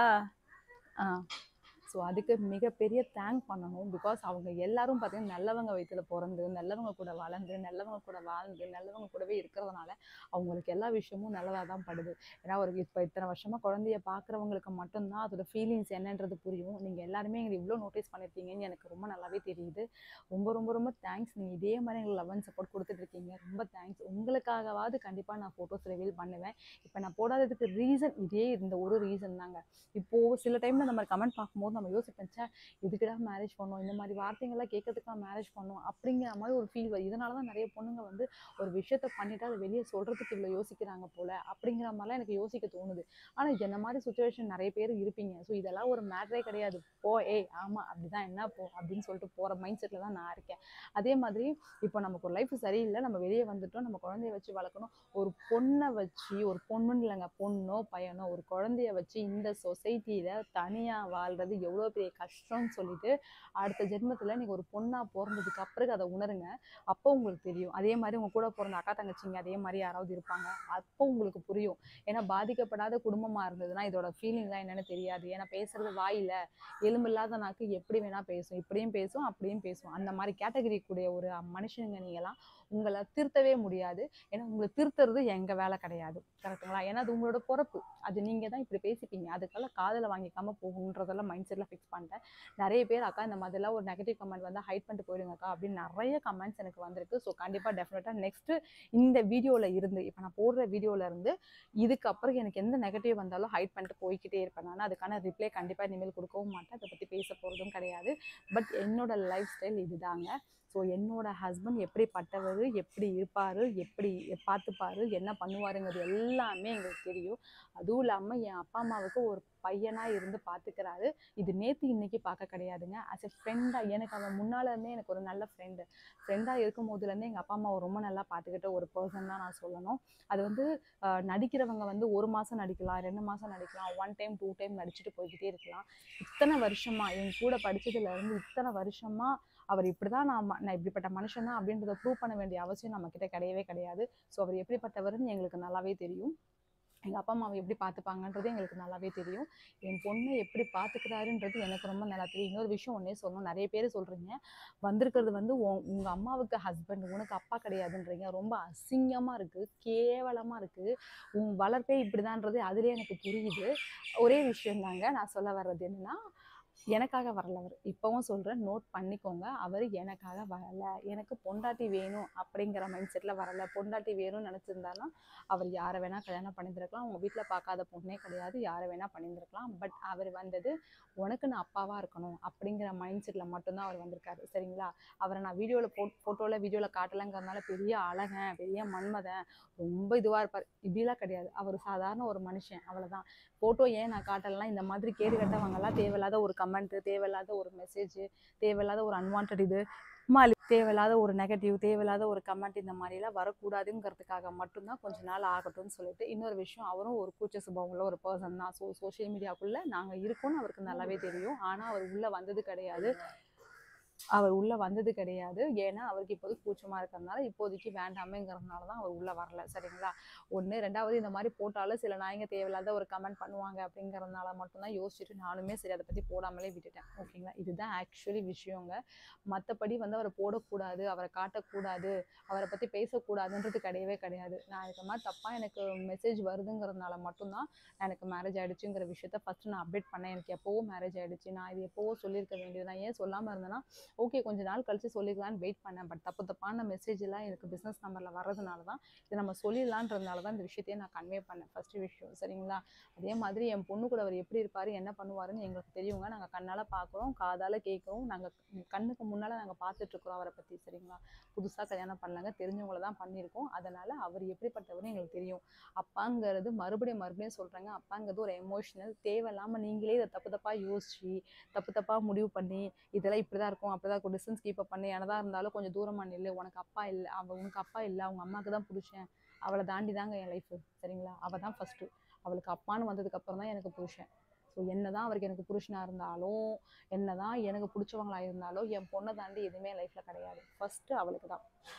ஸோ அதுக்கு மிகப்பெரிய தேங்க் பண்ணணும். பிகாஸ் அவங்க எல்லாரும் பார்த்தீங்கன்னா நல்லவங்க வயிற்றில் பிறந்து நல்லவங்க கூட வளர்ந்து நல்லவங்க கூட வாழ்ந்து நல்லவங்க கூடவே இருக்கிறதுனால அவங்களுக்கு எல்லா விஷயமும் நல்லதாக தான் படுது. ஏன்னா இப்போ இத்தனை வருஷமாக குழந்தைய பார்க்குறவங்களுக்கு மட்டும்தான் அதோட ஃபீலிங்ஸ் என்னன்றது புரியும். நீங்கள் எல்லாருமே எங்களை இவ்வளோ நோட்டீஸ் பண்ணியிருக்கீங்கன்னு எனக்கு ரொம்ப நல்லாவே தெரியுது. ரொம்ப ரொம்ப ரொம்ப தேங்க்ஸ். நீங்கள் இதே மாதிரி எங்களுக்கு லவ் அண்ட் சப்போர்ட் கொடுத்துட்ருக்கீங்க. ரொம்ப தேங்க்ஸ். உங்களுக்காகவாது கண்டிப்பாக நான் ஃபோட்டோஸ் ரிவீல் பண்ணுவேன். இப்போ நான் போடாததுக்கு ரீசன் இந்த ஒரு ரீசன் தாங்க. இப்போது சில டைமில் இந்த மாதிரி கமெண்ட் பார்க்கும்போது நம்ம யோசிப்பேன், இதுக்குடா மேரேஜ் பண்ணோம், இந்த மாதிரி வார்த்தைங்கள்லாம் கேட்கறதுக்காக மேரேஜ் பண்ணோம் அப்படிங்கிற மாதிரி ஒரு ஃபீல் வருது. இதனால தான் நிறைய பொண்ணுங்க வந்து ஒரு விஷயத்த பண்ணிவிட்டு அதை வெளியே சொல்கிறதுக்கு இவ்வளோ யோசிக்கிறாங்க போல் அப்படிங்கிற மாதிரிலாம் எனக்கு யோசிக்க தோணுது. ஆனால் இந்த மாதிரி சுச்சுவேஷன் நிறைய பேர் இருப்பீங்க. ஸோ இதெல்லாம் ஒரு மேட்டரே கிடையாது. ஆமாம் அப்படிதான் என்ன அப்படின்னு சொல்லிட்டு போகிற மைண்ட் செட்டில் தான் நான் இருக்கேன். அதே மாதிரி இப்போ நமக்கு ஒரு லைஃப் சரியில்லை, நம்ம வெளியே வந்துட்டோம், நம்ம குழந்தைய வச்சு வளர்க்கணும். ஒரு பொண்ணை வச்சு, ஒரு பொண்ணுன்னு இல்லைங்க, பொண்ணோ பையனோ ஒரு குழந்தைய வச்சு இந்த சொசைட்டியில் தனியாக வாழ்கிறது எவ்வளோ பெரிய கஷ்டம்னு சொல்லிட்டு அடுத்த ஜென்மத்தில் நீங்கள் ஒரு பொண்ணாக பிறந்ததுக்கு அப்புறம் அதை உணருங்க. அப்போ உங்களுக்கு தெரியும். அதே மாதிரி உங்கள் கூட பிறந்த அக்கா தங்கச்சிங்க அதே மாதிரி யாராவது இருப்பாங்க, அப்போ உங்களுக்கு புரியும். ஏன்னா பாதிக்கப்படாத குடும்பமாக இருந்ததுன்னா இதோட ஃபீலிங்லாம் என்னென்னு தெரியாது. ஏன்னா பேசுறது வாயில் எலும்பில்லாத நாக்கு எப்படி வேணால் பேசும், இப்படியும் பேசும் அப்படியும் பேசும். அந்த மாதிரி கேட்டகரி கூடிய ஒரு மனுஷனுங்க நீங்களாம். உங்களை திருத்தவே முடியாது. ஏன்னா உங்களை திருத்துறது எங்கள் வேலை கிடையாது. கரெக்டுங்களா? ஏன்னா அது உங்களோட பொறுப்பு. அது நீங்கள் தான் இப்படி பேசிப்பீங்க, அதுக்கெல்லாம் காதில் வாங்கிக்காமல் போகுன்றதெல்லாம் மைண்ட் செட்டில் ஃபிக்ஸ் பண்ணிட்டேன். நிறைய பேர் அக்கா இந்த மாதிரிலாம் ஒரு நெகட்டிவ் கமெண்ட் வந்து ஹைட் பண்ணிட்டு போயிடுங்கக்கா அப்படின்னு நிறைய கமெண்ட்ஸ் எனக்கு வந்திருக்கு. ஸோ கண்டிப்பாக டெஃபினட்டாக நெக்ஸ்ட்டு இந்த வீடியோவில் இருந்து இப்போ நான் போடுற வீடியோவில் இருந்து இதுக்கப்புறம் எனக்கு எந்த நெகட்டிவ் வந்தாலும் ஹைட் பண்ணிட்டு போய்கிட்டே இருப்பேன். நான் அதுக்கான ரிப்ளை கண்டிப்பாக இனிமேல் கொடுக்கவும் மாட்டேன். அதை பற்றி பேச போகிறதும் கிடையாது. பட் என்னோட லைஃப் ஸ்டைல் இதுதாங்க. ஸோ என்னோட ஹஸ்பண்ட் எப்படிப்பட்டவர், எப்படி இருப்பார், எப்படி பார்த்துப்பாரு, என்ன பண்ணுவாருங்கிறது எல்லாமே எங்களுக்கு தெரியும். அதுவும் இல்லாமல் என் அப்பா அம்மாவுக்கு ஒரு பையனாக இருந்து பார்த்துக்கிறாரு. இது நேற்று இன்னைக்கு பார்க்க கிடையாதுங்க. ஆஸ் எ ஃப்ரெண்டாக எனக்கு அவன் முன்னால் இருந்தே எனக்கு ஒரு நல்ல ஃப்ரெண்டாக இருக்கும் போதுலேருந்தே எங்கள் அப்பா அம்மாவை ரொம்ப நல்லா பார்த்துக்கிட்ட ஒரு பர்சன் தான் நான் சொல்லணும். அது வந்து நடிக்கிறவங்க வந்து 1 மாதம் நடிக்கலாம், 2 மாதம் நடிக்கலாம், 1 டைம் 2 டைம் நடிச்சுட்டு போய்கிட்டே இருக்கலாம். இத்தனை வருஷமா என் கூட படிச்சதுலேருந்து இத்தனை வருஷமா அவர் இப்படி தான் நான் இப்படிப்பட்ட மனுஷன் தான் அப்படின்றத ப்ரூவ் பண்ண வேண்டிய அவசியம் நம்மக்கிட்ட கிடையவே கிடையாது. ஸோ அவர் எப்படிப்பட்டவர்னு எங்களுக்கு நல்லாவே தெரியும். எங்கள் அப்பா அம்மாவை எப்படி பார்த்துப்பாங்கன்றது எங்களுக்கு நல்லாவே தெரியும். என் பொண்ணை எப்படி பார்த்துக்கிறாருன்றது எனக்கு ரொம்ப நல்லா தெரியும். இன்னொரு விஷயம் ஒன்றே சொல்லணும். நிறைய பேர் சொல்கிறீங்க, வந்திருக்கிறது வந்து உங்கள் அம்மாவுக்கு ஹஸ்பண்ட், உனக்கு அப்பா கிடையாதுன்றீங்க. ரொம்ப அசிங்கமாக இருக்குது, கேவலமாக இருக்குது. உன் வளர்ப்பே இப்படிதான்றது அதுலேயே எனக்கு புரியுது. ஒரே விஷயந்தாங்க நான் சொல்ல வர்றது என்னென்னா, எனக்காக வரல அவர். இப்போவும் சொல்கிறேன், நோட் பண்ணிக்கோங்க. அவர் எனக்காக வரலை. எனக்கு பொண்டாட்டி வேணும் அப்படிங்கிற மைண்ட் செட்டில் வரலை. பொண்டாட்டி வேணும்னு நினச்சிருந்தாருன்னா அவர் யாரை வேணால் கல்யாணம் பண்ணியிருந்திருக்கலாம். உங்கள் வீட்டில் பார்க்காத பொண்ணே கிடையாது, யாரை வேணால் பண்ணியிருந்திருக்கலாம். பட் அவர் வந்தது உனக்கு நான் அப்பாவாக இருக்கணும் அப்படிங்கிற மைண்ட் செட்டில் மட்டும்தான் அவர் வந்திருக்காரு. சரிங்களா? அவரை நான் வீடியோவில் காட்டலைங்கிறதுனால பெரிய அழகன், பெரிய மன்மதன், ரொம்ப இதுவாக இருப்பார் இப்படிலாம் கிடையாது. அவர் சாதாரண ஒரு மனுஷன், அவ்வளோதான். ஃபோட்டோ ஏன் நான் காட்டலைன்னா, இந்த மாதிரி கேடு கட்டவங்கெல்லாம் தேவையில்லாத ஒரு கமெண்ட்டு, தேவையில்லாத ஒரு மெசேஜ், தேவையில்லாத ஒரு அன்வான்ட் இது தேவையில்லாத ஒரு நெகட்டிவ், தேவையில்லாத ஒரு கமெண்ட் இந்த மாதிரிலாம் வரக்கூடாதுங்கிறதுக்காக மட்டும்தான் கொஞ்ச நாள் ஆகட்டும்னு சொல்லிட்டு. இன்னொரு விஷயம், அவரும் ஒரு கூச்ச சுபாவம் உள்ள ஒரு பர்சன் தான். சோஷியல் மீடியாக்குள்ளே நாங்கள் இருக்கோம்னு அவருக்கு நல்லாவே தெரியும். ஆனால் அவர் உள்ளே வந்தது கிடையாது. ஏன்னா அவருக்கு இப்போதைக்கு கூச்சமாக இருக்கிறதுனால, இப்போதைக்கு வேண்டாமேங்கிறதுனால தான் அவர் உள்ளே வரல. சரிங்களா? 1 2வது இந்த மாதிரி போட்டாலும் சில நாய்ங்க தேவையில்லாத ஒரு கமெண்ட் பண்ணுவாங்க அப்படிங்கிறதுனால மட்டும்தான் யோசிச்சுட்டு நானுமே சரி அதை பற்றி போடாமலே விட்டுட்டேன். ஓகேங்களா? இதுதான் ஆக்சுவலி விஷயங்க. மற்றபடி வந்து அவரை போடக்கூடாது, அவரை காட்டக்கூடாது, அவரை பற்றி பேசக்கூடாதுன்றது கிடையவே கிடையாது. நான் இந்த மாதிரி தப்பாக எனக்கு மெசேஜ் வருதுங்கிறதுனால மட்டும்தான் எனக்கு மேரேஜ் ஆகிடுச்சுங்கிற விஷயத்த ஃபஸ்ட்டு நான் அப்டேட் பண்ணேன். எனக்கு எப்போவோ மேரேஜ் ஆகிடுச்சு, நான் இது எப்போவோ சொல்லியிருக்க வேண்டியது. நான் ஏன் சொல்லாமல் இருந்தேன்னா, ஓகே கொஞ்ச நாள் கழிச்சு சொல்லிக்கலான்னு வெயிட் பண்ணேன். பட் தப்பான மெசேஜ் எல்லாம் எனக்கு பிஸ்னஸ் நம்பரில் வர்றதுனால தான் இதை நம்ம சொல்லிடலான்றதுனால தான் இந்த விஷயத்தையே நான் கன்வே பண்ணேன். ஃபஸ்ட்டு விஷயம். சரிங்களா? அதே மாதிரி என் பொண்ணு கூட அவர் எப்படி இருப்பார், என்ன பண்ணுவாருன்னு எங்களுக்கு தெரியுங்க. நாங்கள் கண்ணால் பார்க்குறோம், காதால் கேட்குறோம், நாங்கள் கண்ணுக்கு முன்னால் நாங்கள் பார்த்துட்ருக்குறோம் அவரை பற்றி. சரிங்களா? புதுசாக கல்யாணம் பண்ணலங்க, தெரிஞ்சவங்கள தான் பண்ணியிருக்கோம். அதனால் அவர் எப்படிப்பட்டவர்னு எங்களுக்கு தெரியும். அப்பாங்கிறது மறுபடியும் சொல்கிறேங்க, அப்பாங்கிறது ஒரு எமோஷனல். தேவையில்லாமல் நீங்களே இதை தப்பாக யோசிச்சு தப்பாக முடிவு பண்ணி இதெல்லாம் இப்படி தான் இருக்கும், அப்படி தான் இருக்கும், டிஸ்டன்ஸ் கீப் அப் பண்ணி, என்னதான் இருந்தாலும் கொஞ்சம் தூரமாக நில்லு, உனக்கு அப்பா இல்லை, உனக்கு அப்பா இல்லை, அவங்க அம்மாவுக்கு தான் புருஷன், அவளை தாண்டி தாங்க என் லைஃபு. சரிங்களா? அவள் தான் ஃபஸ்ட்டு. அவளுக்கு அப்பான்னு வந்ததுக்கப்புறம் தான் எனக்கு புருஷன். ஸோ என்ன தான் அவருக்கு எனக்கு புருஷனாக இருந்தாலும், என்ன தான் எனக்கு பிடிச்சவங்களாக இருந்தாலும், என் பொண்ணை தாண்டி எதுவுமே என் லைஃப்பில் கிடையாது. ஃபஸ்ட்டு அவளுக்கு தான்.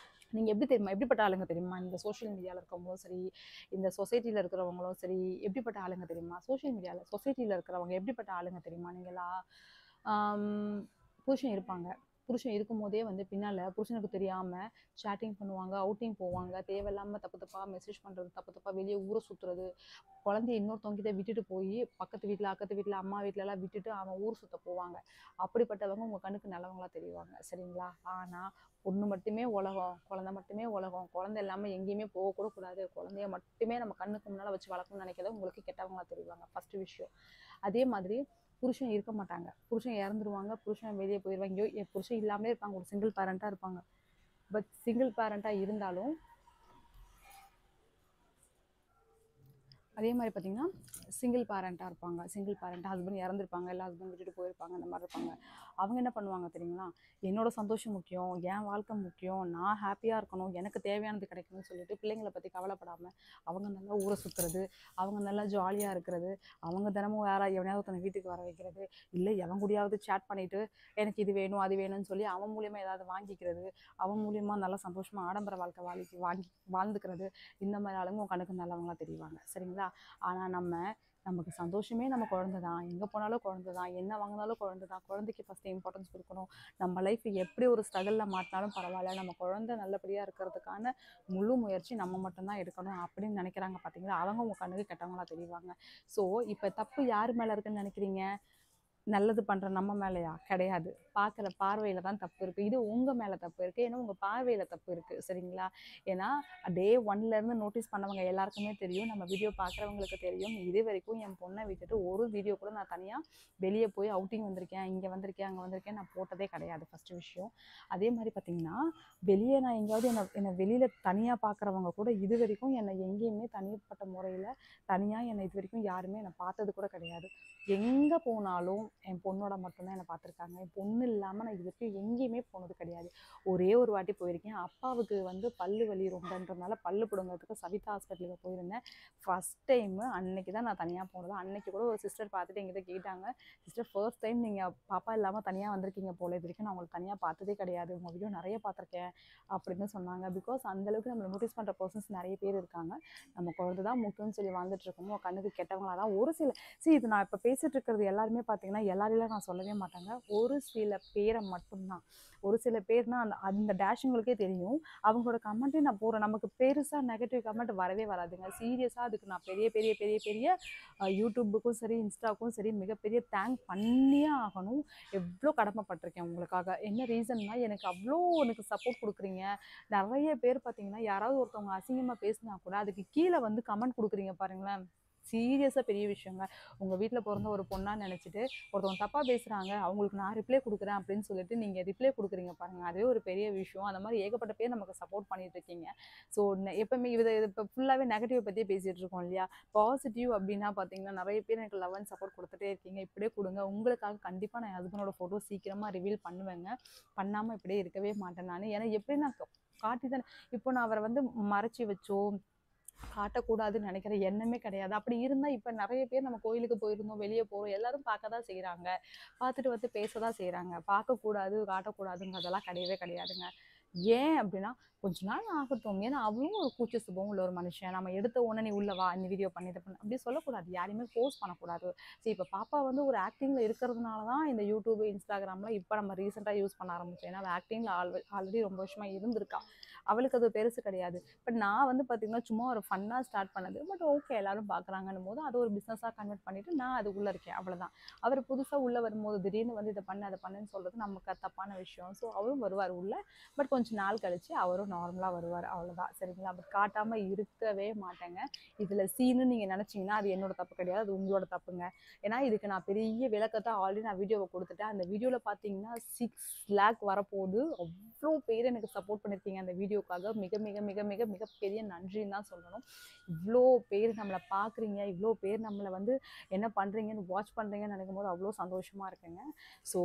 நீங்கள் எப்படி தெரியுமா, எப்படிப்பட்ட ஆளுங்க தெரியுமா, இந்த சோஷியல் மீடியாவில் இருக்கவங்களும் சரி, இந்த சொசைட்டியில் இருக்கிறவங்களும் சரி, எப்படிப்பட்ட ஆளுங்க தெரியுமா, சொசைட்டியில் இருக்கிறவங்க எப்படிப்பட்ட ஆளுங்க தெரியுமா நீங்களா? புருஷன் இருப்பாங்க, புருஷன் இருக்கும்போதே வந்து பின்னால் புருஷனுக்கு தெரியாமல் சேட்டிங் பண்ணுவாங்க, அவுட்டிங் போவாங்க, தேவையில்லாமல் தப்பாக மெசேஜ் பண்ணுறது, தப்பாக வெளியே ஊரை சுற்றுறது, குழந்தைய இன்னொருத்தவங்கிட்ட விட்டுட்டு போய் பக்கத்து வீட்டில் அம்மா வீட்டிலலாம் விட்டுட்டு அவன் ஊர் சுற்ற போவாங்க. அப்படிப்பட்டவங்க உங்கள் கண்ணுக்கு நல்லவங்களா தெரிவாங்க. சரிங்களா? ஆனால் பொண்ணு மட்டுமே உலகம், குழந்தை மட்டுமே உலகம், குழந்தை இல்லாமல் எங்கேயுமே போகக்கூட கூடாது, குழந்தைய மட்டுமே நம்ம கண்ணுக்கு முன்னால் வச்சு வளர்க்கணும்னு நினைக்கிறத உங்களுக்கு கெட்டவங்களா தெரிவாங்க. ஃபஸ்ட்டு விஷயம். அதே மாதிரி புருஷன் இருக்க மாட்டாங்க, புருஷன் இறந்துருவாங்க, புருஷன் வெளியே போயிடுவாங்க, என் புருஷன் இல்லாமலே இருப்பாங்க, ஒரு சிங்கிள் பேரண்ட்டாக இருப்பாங்க. பட் சிங்கிள் பேரண்ட்டாக இருந்தாலும் அதே மாதிரி பார்த்தீங்கன்னா சிங்கிள் பேரண்ட்டாக இருப்பாங்க, ஹஸ்பண்ட் இறந்துருப்பாங்க, இல்லை ஹஸ்பண்ட் விட்டுட்டு போயிருப்பாங்க, அந்த மாதிரி இருப்பாங்க. அவங்க என்ன பண்ணுவாங்க தெரியுங்களா? என்னோட சந்தோஷம் முக்கியம், என் வாழ்க்கை முக்கியம், நான் ஹாப்பியாக இருக்கணும், எனக்கு தேவையானது கிடைக்கணும்னு சொல்லிட்டு பிள்ளைங்களை பற்றி கவலைப்படாமல் அவங்க நல்லா ஊரை சுற்றுறது, அவங்க நல்லா ஜாலியாக இருக்கிறது, அவங்க தினமும் எவனையாவது ஒருத்தனை வீட்டுக்கு வர வைக்கிறது, இல்லை எவன் கூடயாவது சேட் பண்ணிவிட்டு எனக்கு இது வேணும் அது வேணும்னு சொல்லி அவன் மூலியமாக ஏதாவது வாங்கிக்கிறது, அவன் மூலியமாக நல்லா சந்தோஷமாக ஆடம்பர வாழ்க்கை வாழ்ந்துக்கிறது, இந்த மாதிரி ஆளுங்க உன் கணக்கு நல்லவங்களா தெரிவாங்க. சரிங்களா? ஆனால் நமக்கு சந்தோஷமே நம்ம குழந்தை தான், எங்கே போனாலும் குழந்தை தான், என்ன வாங்கினாலும் குழந்தை தான், குழந்தைக்கு ஃபஸ்ட்டு இம்பார்ட்டன்ஸ் கொடுக்கணும். நம்ம லைஃப் எப்படி ஒரு ஸ்ட்ரகிளில் மாட்டினாலும் பரவாயில்ல, நம்ம குழந்தை நல்லபடியாக இருக்கிறதுக்கான முழு முயற்சி நம்ம மட்டும்தான் எடுக்கணும் அப்படின்னு நினைக்கிறாங்க. பார்த்தீங்களா? அவங்க உங்கள் கண்ணுக்கு கெட்டவங்களா தெரிவாங்க. ஸோ இப்போ தப்பு யார் மேலே இருக்குன்னு நினைக்கிறீங்க? நல்லது பண்ணுற நம்ம மேலேயா கிடையாது. பார்க்குற பார்வையில் தான் தப்பு இருக்குது. இது உங்கள் மேலே தப்பு இருக்குது. ஏன்னா உங்கள் பார்வையில் தப்பு இருக்குது. சரிங்களா? ஏன்னா டே ஒன்லேருந்து நோட்டீஸ் பண்ணவங்க எல்லாருக்குமே தெரியும். நம்ம வீடியோ பார்க்குறவங்களுக்கு தெரியும். இது வரைக்கும் என் பொண்ணை விட்டுட்டு ஒரு வீடியோ கூட நான் தனியாக வெளியே போய் அவுட்டிங் வந்திருக்கேன், இங்கே வந்திருக்கேன், அங்கே வந்திருக்கேன் நான் போட்டதே கிடையாது ஃபஸ்ட்டு விஷயம். அதே மாதிரி பார்த்திங்கன்னா வெளியே நான் எங்கேயாவது என்னை வெளியில் தனியாக பார்க்குறவங்க கூட இது வரைக்கும் என்னை எங்கேயுமே தனிப்பட்ட முறையில் தனியாக என்னை இது வரைக்கும் யாருமே என்னை பார்த்தது கூட கிடையாது. எங்கே போனாலும் என் பொண்ணோட மட்டும்தான் என்னை பார்த்துருக்காங்க. என் பொண்ணு இல்லாமல் நான் இது வரைக்கும் எங்கேயுமே போனது கிடையாது. ஒரே ஒரு வாட்டி போயிருக்கேன். அப்பாவுக்கு வந்து பல்லு வலி ரொம்பன்றதுனால பல்லு பிடுங்கிறதுக்கு சவிதா ஹாஸ்பிட்டலுக்கு போயிருந்தேன். ஃபஸ்ட் டைமு அன்னைக்கு தான் நான் தனியாக போனது. அன்னைக்கு கூட ஒரு சிஸ்டர் பார்த்துட்டு என்கிட்ட கேட்டாங்க, சிஸ்டர் ஃபர்ஸ்ட் டைம் நீங்கள் பாப்பா இல்லாமல் தனியாக வந்திருக்கீங்க போல, இது வரைக்கும் நான் உங்களுக்கு தனியாக பார்த்ததே கிடையாது, உங்கள் வீடியோ நிறைய பார்த்துருக்கேன் அப்படின்னு சொன்னாங்க. பிகாஸ் அந்தளவுக்கு நம்மளை நோட்டீஸ் பண்ணுற பர்சன்ஸ் நிறைய பேர் இருக்காங்க. நம்ம குழந்தை தான் முக்கியம்னு சொல்லி வாழ்ந்துட்டு இருக்கோமோ கண்ணுக்கு கெட்டவங்களாக தான் ஒரு சில இது நான் இப்போ பேசிகிட்டு இருக்கிறது எல்லாருமே பார்த்தீங்கன்னா எல்லாரையும் நான் சொல்லவே மாட்டாங்க. ஒரு சில பேரை மட்டும்தான். ஒரு சில பேர்னா அந்த அந்த டேஷுங்களுக்கே தெரியும். அவங்களோட கமெண்ட்டே நான் போகிறேன். நமக்கு பெருசாக நெகட்டிவ் கமெண்ட் வரவே வராதுங்க. சீரியஸாக அதுக்கு நான் பெரிய பெரிய பெரிய பெரிய யூடியூபுக்கும் சரி இன்ஸ்டாவுக்கும் சரி மிகப்பெரிய தேங்க் பண்ணியே ஆகணும். எவ்வளோ கடமைப்பட்டிருக்கேன் உங்களுக்காக. என்ன ரீசன்னா எனக்கு அவ்வளோ எனக்கு சப்போர்ட் கொடுக்குறீங்க. நிறைய பேர் பார்த்தீங்கன்னா யாராவது ஒருத்தவங்க அசிங்கமாக பேசினா கூட அதுக்கு கீழே வந்து கமெண்ட் கொடுக்குறீங்க பாருங்களேன். சீரியஸாக பெரிய விஷயங்க. உங்கள் வீட்டில் பிறந்த ஒரு பொண்ணாக நினச்சிட்டு ஒருத்தவங்க தப்பாக பேசுகிறாங்க, அவங்களுக்கு நான் ரிப்ளை கொடுக்குறேன் அப்படின்னு சொல்லிட்டு நீங்கள் ரிப்ளை கொடுக்குறீங்க பாருங்கள், அதுவே ஒரு பெரிய விஷயம். அந்த மாதிரி ஏகப்பட்ட பேர் நமக்கு சப்போர்ட் பண்ணிட்டு இருக்கீங்க. ஸோ எப்பவுமே இது இப்போ ஃபுல்லாகவே நெகட்டிவ் பற்றியே பேசிகிட்டு இருக்கோம் இல்லையா? பாசிட்டிவ் அப்படின்னா பார்த்தீங்கன்னா நிறைய பேர் எனக்கு லவ் அண்ட் சப்போர்ட் கொடுத்துட்டே இருக்கீங்க. இப்படியே கொடுங்க. உங்களுக்காக கண்டிப்பாக நான் என் ஹஸ்பண்டோட ஃபோட்டோ சீக்கிரமாக ரிவீல் பண்ணுவேங்க. பண்ணாமல் இப்படியே இருக்கவே மாட்டேன் நான். ஏன்னா எப்படி நான் காட்டி தானே இப்போ நான் அவரை வந்து மறைச்சி வச்சோ காட்டக்கூடாதுன்னு நினைக்கிற எண்ணமே கிடையாது. அப்படி இருந்தால் இப்போ நிறைய பேர் நம்ம கோயிலுக்கு போயிருந்தோம், வெளியே போகிறோம், எல்லாரும் பார்க்க தான் செய்கிறாங்க, பார்த்துட்டு வந்து பேச தான் செய்கிறாங்க. பார்க்கக்கூடாது காட்டக்கூடாதுங்கிறதெல்லாம் கிடையவே கிடையாதுங்க. ஏன் அப்படின்னா கொஞ்ச நாள் ஆகட்டும். ஏன்னா அவளும் ஒரு கூச்ச சுபம் உள்ள ஒரு மனுஷன். நம்ம எடுத்த உடனே நீ உள்ள வா, இந்த வீடியோ பண்ணி இதை பண்ணு அப்படி சொல்லக்கூடாது. யாரையுமே ஃபோர்ஸ் பண்ணக்கூடாது. சரி இப்போ பாப்பா வந்து ஒரு ஆக்டிங்கில் இருக்கிறதுனால தான் இந்த யூடியூப் இன்ஸ்டாகிராமில் இப்போ நம்ம ரீசெண்டாக யூஸ் பண்ண ஆரம்பிச்சோம். ஏன்னா அவள் ஆக்டிங்கில் ஆல்ரெடி ரொம்ப வருஷமாக இருந்திருக்கா. அவளுக்கு அது பெருசு கிடையாது. பட் நான் வந்து பார்த்திங்கன்னா சும்மா ஒரு ஃபன்னாக ஸ்டார்ட் பண்ணது. பட் ஓகே எல்லாரும் பார்க்குறாங்கன்னும் போது அது ஒரு பிஸ்னஸாக கன்வெர்ட் பண்ணிவிட்டு நான் அதுக்குள்ளே இருக்கேன். அவ்வளோதான். அவர் புதுசாக உள்ளே வரும்போது திடீர்னு வந்து இதை பண்ணு அதை பண்ணுன்னு சொல்கிறது நமக்கு தப்பான விஷயம். ஸோ அவரும் வருவார் உள்ளே. பட் கொஞ்சம் நாள் கழித்து அவரும் நார்மலாக வருவார். அவ்வளோதான். சரிங்களா? பட் காட்டாமல் இருக்கவே மாட்டேங்க. இதில் சீனு நீங்கள் நினச்சிங்கன்னா அது என்னோட தப்பு கிடையாது, அது உங்களோட தப்புங்க. ஏன்னா இதுக்கு நான் பெரிய விளக்கத்தை ஆல்ரெடி நான் வீடியோவை கொடுத்துட்டேன். அந்த வீடியோவில் பார்த்தீங்கன்னா 6 lakh வரப்போகுது. அவ்வளோ பேர் எனக்கு சப்போர்ட் பண்ணியிருக்கீங்க அந்த வீடியோக்காக. மிக மிக மிக மிக மிகப்பெரிய நன்றின்னு தான் சொல்லணும். இவ்வளோ பேர் நம்மளை பார்க்குறீங்க, இவ்வளோ பேர் நம்மளை வந்து என்ன பண்ணுறீங்கன்னு வாட்ச் பண்ணுறீங்கன்னு நினைக்கும் போது அவ்வளோ சந்தோஷமாக இருக்குங்க. ஸோ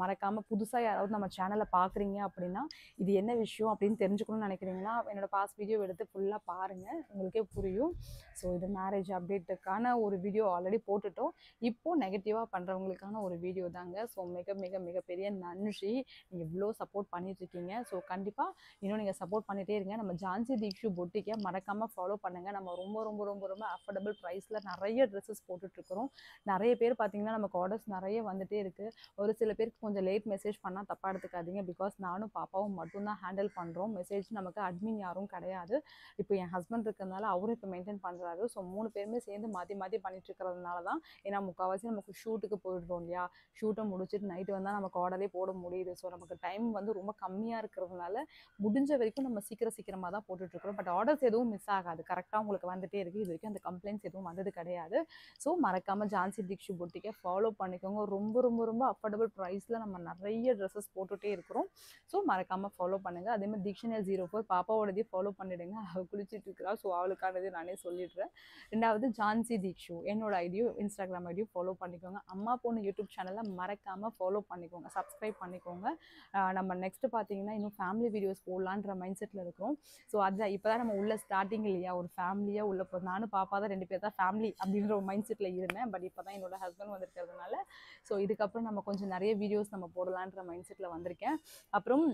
மறக்காமல் புதுசாக யாராவது நம்ம சேனலை பார்க்குறீங்க அப்படின்னா இது என்ன விஷயம் அப்படின்னு தெரிஞ்சுக்கணும்னு நினைக்கிறீங்கன்னா என்னோடய பாஸ்ட் வீடியோ எடுத்து ஃபுல்லாக பாருங்கள், உங்களுக்கே புரியும். ஸோ இது மேரேஜ் அப்டேட்டுக்கான ஒரு வீடியோ ஆல்ரெடி போட்டுட்டோம். இப்போது நெகட்டிவாக பண்ணுறவங்களுக்கான ஒரு வீடியோ தாங்க. ஸோ மிக மிக மிகப்பெரிய நன்றி. நீங்கள் இவ்வளோ சப்போர்ட் பண்ணிட்டுருக்கீங்க. ஸோ கண்டிப்பாக இன்னும் நீங்கள் சப்போர்ட் பண்ணிகிட்டே இருங்க. நம்ம ஜான்சி தீக்ஷு பொட்டிக்கை மறக்காமல் ஃபாலோ பண்ணுங்கள். நம்ம ரொம்ப ரொம்ப ரொம்ப ரொம்ப அஃபோர்டபுள் ப்ரைஸில் நிறைய ட்ரெஸ்ஸஸ் போட்டுட்ருக்குறோம். நிறைய பேர் பார்த்திங்கன்னா நமக்கு ஆர்டர்ஸ் நிறைய வந்துகிட்டே இருக்குது. ஒரு சில பேருக்கு கொஞ்சம் லேட் மெசேஜ் பண்ணால் தப்பாக எடுத்துக்காதீங்க. பிகாஸ் நானும் பாப்பாவும் மட்டும்தான் ஹேண்டில் பண்ணுறோம். மெசேஜ் நமக்கு அட்மின் யாரும் கிடையாது. இப்போ என் ஹஸ்பண்ட் இருக்கிறதுனால அவரும் இப்போ மெயின்டைன் பண்ணுறாரு. ஸோ 3 பேருமே சேர்ந்து மாற்றி மாற்றி பண்ணிட்டு இருக்கிறதுனால தான். ஏன்னா முக்கால்வாசி நமக்கு ஷூட்டுக்கு போயிடுறோம் இல்லையா? ஷூட்டை முடிச்சுட்டு நைட்டு வந்தால் நமக்கு ஆர்டரே போட முடியுது. ஸோ நமக்கு டைம் வந்து ரொம்ப கம்மியாக இருக்கிறதுனால முடிஞ்ச வரைக்கும் நம்ம சீக்கிரமாக தான் போட்டுட்ருக்குறோம். பட் ஆர்டர்ஸ் எதுவும் மிஸ் ஆகாது. கரெக்டாக உங்களுக்கு வந்துகிட்டே இருக்குது. இது வரைக்கும் அந்த கம்ப்ளைண்ட்ஸ் எதுவும் வந்தது கிடையாது. ஸோ மறக்காமல் ஜான்சி தீக்ஷு பொட்டிக்கை ஃபாலோ பண்ணிக்கோங்க. ரொம்ப ரொம்ப ரொம்ப அஃபோர்டபுள் ப்ரைஸில் நம்ம நிறைய ட்ரெஸ்ஸஸ் போட்டுகிட்டே இருக்கிறோம். ஸோ மறக்காமல் ஃபாலோ பண்ணுங்கள். அதேமாதிரி தீக்ஷனியா 04 பாப்பாவோடதையும் ஃபாலோ பண்ணிவிடுங்க. அவள் குளிச்சுட்டு இருக்கிறா. ஸோ அவளுக்கானது நானே சொல்லிடுறேன். 2வது ஜான்சி தீக்ஷு என்னோட ஐடியும் இன்ஸ்டாகிராம் ஐடியும் ஃபாலோ பண்ணிக்கோங்க. அம்மா பொண்ணு யூடியூப் சேனலை மறக்காமல் ஃபாலோ பண்ணிக்கோங்க, சப்ஸ்கிரைப் பண்ணிக்கோங்க. நம்ம நெக்ஸ்ட்டு பார்த்தீங்கன்னா இன்னும் ஃபேமிலி வீடியோஸ் போடலான்ற மைண்ட் செட்டில் இருக்கிறோம். ஸோ அதுதான் இப்போ தான் நம்ம உள்ள ஸ்டார்டிங் இல்லையா? ஒரு ஃபேமிலியாக உள்ள போகிறோம். நானும் பாப்பா தான் 2 பேர் தான் ஃபேமிலி அப்படின்ற ஒரு மைண்ட் செட்டில் இருந்தேன். பட் இப்போ தான் என்னோட ஹஸ்பண்ட் வந்திருக்கிறதுனால ஸோ இதுக்கப்புறம் நம்ம கொஞ்சம் நிறைய வீடியோஸ் நம்ம போடலான்ற மைண்ட் செட்டில் வந்திருக்கேன். அப்புறம்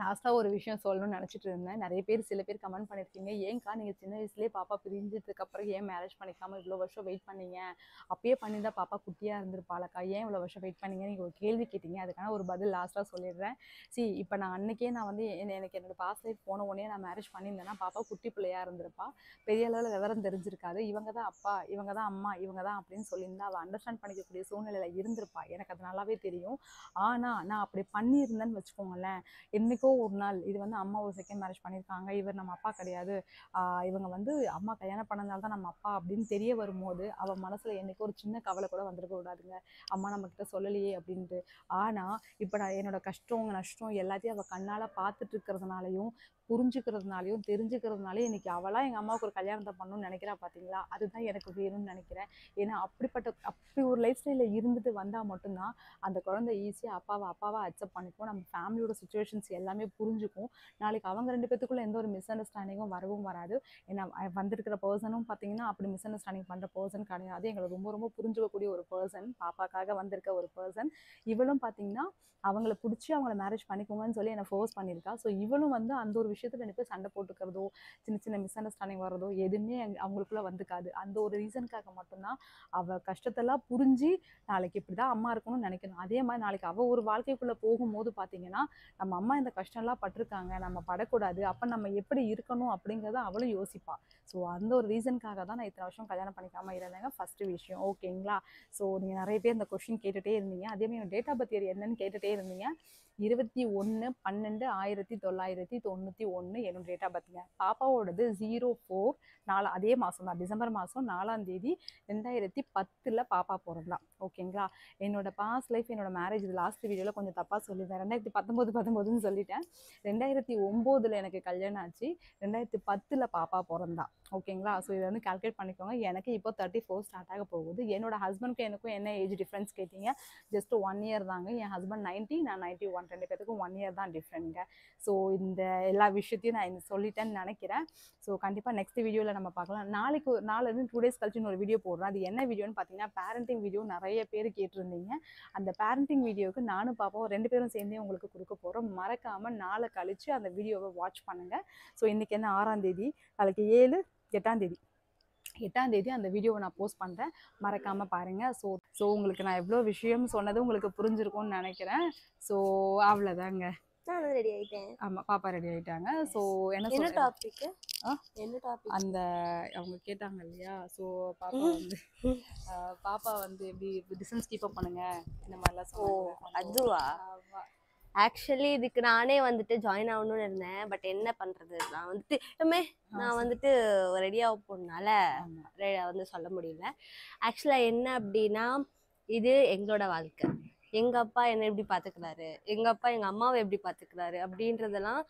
லாஸ்ட்டா ஒரு விஷயம் சொல்லணும்னு நினைச்சிட்டு இருந்தேன். நிறைய பேர் சில பேர் கமெண்ட் பண்ணியிருக்கீங்க, "ஏன்க்கா நீங்க சின்ன வயசுலயே பாப்பா பிரிஞ்சதுக்கு அப்புறம் ஏன் மேரேஜ் பண்ணிக்காம இவ்வளோ வருஷம் வெயிட் பண்ணீங்க? அப்பயே பண்ணியிருந்தா பாப்பா குட்டியா இருந்திருப்பாளக்கா. ஏன் இவ்வளோ வருஷம் வெயிட் பண்ணீங்கன்னு?" நீங்க ஒரு கேள்வி கேட்டீங்க. அதுக்கான ஒரு பதில் லாஸ்ட்டா சொல்லிடுறேன். இப்ப நான் அன்னைக்கே நான் வந்து எனக்கு என்னோட பாஸ்ட் லைஃப் போன உடனே நான் மேரேஜ் பண்ணியிருந்தேன்னா, பாப்பா குட்டி பிள்ளையா இருந்திருப்பா. பெரிய அளவுல விவரம் தெரிஞ்சிருக்காது. இவங்க தான் அப்பா, இவங்க தான் அம்மா, இவங்க தான் அப்படின்னு சொல்லியிருந்தா அவ அண்டர்ஸ்டாண்ட் பண்ணிக்கக்கூடிய சூழ்நிலையில இருந்திருப்பா. எனக்கு அது நல்லாவே தெரியும். ஆனா நான் அப்படி பண்ணியிருந்தேன்னு வச்சுக்கோங்களேன், என்னைக்கோ ஒரு நாள் இது வந்து அம்மா ஒரு செகண்ட் மேரேஜ் பண்ணியிருக்காங்க, இவர் நம்ம அப்பா கிடையாது, இவங்க வந்து அம்மா கல்யாணம் பண்ணதுனால தான் நம்ம அப்பா அப்படின்னு தெரிய வரும்போது அவள் மனசில் என்னைக்கோ ஒரு சின்ன கவலை கூட வந்துருக்க கூடாதுங்க, அம்மா நம்மக்கிட்ட சொல்லலையே அப்படின்ட்டு. ஆனால் இப்போ நான் என்னோட கஷ்டம் நஷ்டம் எல்லாத்தையும் அவள் கண்ணால் பார்த்துட்டு இருக்கிறதுனாலையும் புரிஞ்சுக்கிறதுனாலையும் தெரிஞ்சுக்கிறதுனாலையும் இன்னைக்கு அவளாக எங்கள் அம்மாவுக்கு ஒரு கல்யாணத்தை பண்ணணும்னு நினைக்கிறா பார்த்தீங்களா, அதுதான் எனக்கு வேணும்னு நினைக்கிறேன். ஏன்னா அப்படி ஒரு லைஃப் ஸ்டைலில் இருந்துட்டு வந்தால் மட்டும்தான் அந்த குழந்தை ஈஸியாக அப்பாவை அக்செப்ட் பண்ணிக்கும். நம்ம ஃபேமிலியோட சுச்சுவேஷன்ஸ் எல்லாமே புரிஞ்சுக்கும். நாளைக்கு அவங்க 2 பேத்துக்குள்ள எந்த ஒரு மிஸ் அண்டர்ஸ்டாண்டிங்கும் வரவும் வராது. ஏன்னா வந்திருக்கிற பர்சனும் பார்த்தீங்கன்னா அப்படி மிஸ் அண்டர்ஸ்டாண்டிங் பண்ணுற பர்சன் கிடையாது. எங்களை ரொம்ப ரொம்ப புரிஞ்சுக்கக்கூடிய ஒரு பர்சன், பாப்பாக்காக வந்திருக்க ஒரு பர்சன். இவளும் பார்த்தீங்கன்னா அவங்கள பிடிச்சி அவங்கள மேரேஜ் பண்ணிக்கோங்கன்னு சொல்லி என்னை ஃபோர்ஸ் பண்ணியிருக்கா. ஸோ இவளும் வந்து அந்த ஒரு விஷயத்தில் 2 பேர் சண்டை போட்டுக்கிறதோ சின்ன சின்ன மிஸ் அண்டர்ஸ்டாண்டிங் வர்றதோ எதுவுமே அவங்களுக்குள்ள வந்துக்காது. அந்த ஒரு ரீசனுக்காக மட்டும்தான் அவள் கஷ்டத்தெல்லாம் புரிஞ்சு நாளைக்கு இப்படி தான் அம்மா இருக்கணும்னு நினைக்கணும். அதே மாதிரி நாளைக்கு அவள் ஒரு வாழ்க்கைக்குள்ளே போகும்போது பார்த்தீங்கன்னா நம்ம அம்மா இந்த கஷ்டம்லாம் பட்டிருக்காங்க, நம்ம படக்கூடாது, அப்போ நம்ம எப்படி இருக்கணும் அப்படிங்கிறத அவளும் யோசிப்பா. ஸோ அந்த ஒரு ரீசனுக்காக தான் நான் இத்தனை வருஷம் கல்யாணம் பண்ணிக்காமல் இருந்தேங்க. ஃபஸ்ட்டு விஷயம் ஓகேங்களா. ஸோ நீங்கள் நிறைய பேர் இந்த கொஸ்டின் கேட்டுகிட்டே இருந்தீங்க. அதேமாதிரி டேட் ஆஃப் பர்த் இயர் என்னன்னு கேட்டுகிட்டே இருந்தீங்க. 21/12/1991 என்னோட டேட் ஆஃப் பர்த்ங்க. பாப்பாவோடது 04 அதே மாதம் தான், டிசம்பர் மாதம் 4ஆம் தேதி 2010 பாப்பா பிறந்தா. ஓகேங்களா. என்னோட பாஸ்ட் லைஃப் என்னோட மேரேஜ் இது லாஸ்ட் வீடியோவில் கொஞ்சம் தப்பாக சொல்லியிருந்தேன். 2019 சொல்லிட்டேன். 2009 எனக்கு கல்யாணம் ஆச்சு. 2010 பாப்பா பிறந்தா. ஓகேங்களா. ஸோ இதை வந்து கால்குலேட் பண்ணிக்கோங்க. எனக்கு இப்போ 34 ஸ்டார்ட் ஆக போகுது. என்னோட ஹஸ்பண்ட்க்கும் எனக்கும் என்ன ஏஜ் டிஃப்ரென்ஸ் கேட்டீங்க, ஜஸ்ட் 1 இயர் தாங்க. என் ஹஸ்பண்ட் 90, நான் 91, 2 பேத்துக்கும் 1 இயர் தான் டிஃப்ரெண்ட்ங்க. ஸோ இந்த எல்லா விஷயத்தையும் நான் சொல்லிட்டேன்னு நினைக்கிறேன். ஸோ கண்டிப்பாக நெக்ஸ்ட் வீடியோவில் நம்ம பார்க்கலாம். நாளைக்கு 2 டேஸ் கழிச்சு ஒரு வீடியோ போடுறேன். அது என்ன வீடியோன்னு பார்த்தீங்கன்னா பேரண்டிங் வீடியோ. நிறைய பேர் கேட்டிருந்தீங்க. அந்த பேரண்டிங் வீடியோவுக்கு நானும் பாப்பாவும் 2 பேரும் சேர்ந்தே உங்களுக்கு கொடுக்க போகிறோம். மறக்காமல் நாளை கழிச்சு அந்த வீடியோவை வாட்ச் பண்ணுங்கள். ஸோ இன்றைக்கி என்ன 6ஆம் தேதி, நாளைக்கு 7, 8ஆம் தேதி அந்த வீடியோவை நான் போஸ்ட் பண்ணுறேன். மறக்காமல் பாருங்கள். ஸோ உங்களுக்கு நான் எவ்வளோ விஷயம் சொன்னது உங்களுக்கு புரிஞ்சிருக்கும்னு நினைக்கிறேன். ஸோ அவ்வளோதாங்க. நான் ரெடி ஆயிட்டேன். ஆமாம், பாப்பா ரெடி ஆகிட்டாங்க. ஸோ என்ன டாபிக்? அந்த அவங்க கேட்டாங்க இல்லையா. ஸோ பாப்பா வந்து எப்படி டிஸ்டன்ஸ் கீப் அப் பண்ணுங்க இந்த மாதிரிலாம் சொன்னாங்க. அதுவா? ஆக்சுவலி இதுக்கு நானே வந்துட்டு ஜாயின் ஆகணும்னு இருந்தேன். பட் என்ன பண்றது, நான் வந்துட்டு ரெடியாக போனால வந்து சொல்ல முடியல. ஆக்சுவலா என்ன அப்படின்னா, இது எங்களோட வாழ்க்கை. எங்க அப்பா என்ன எப்படி பாத்துக்கிறாரு, எங்க அப்பா எங்க அம்மாவை எப்படி பாத்துக்கிறாரு அப்படின்றதெல்லாம்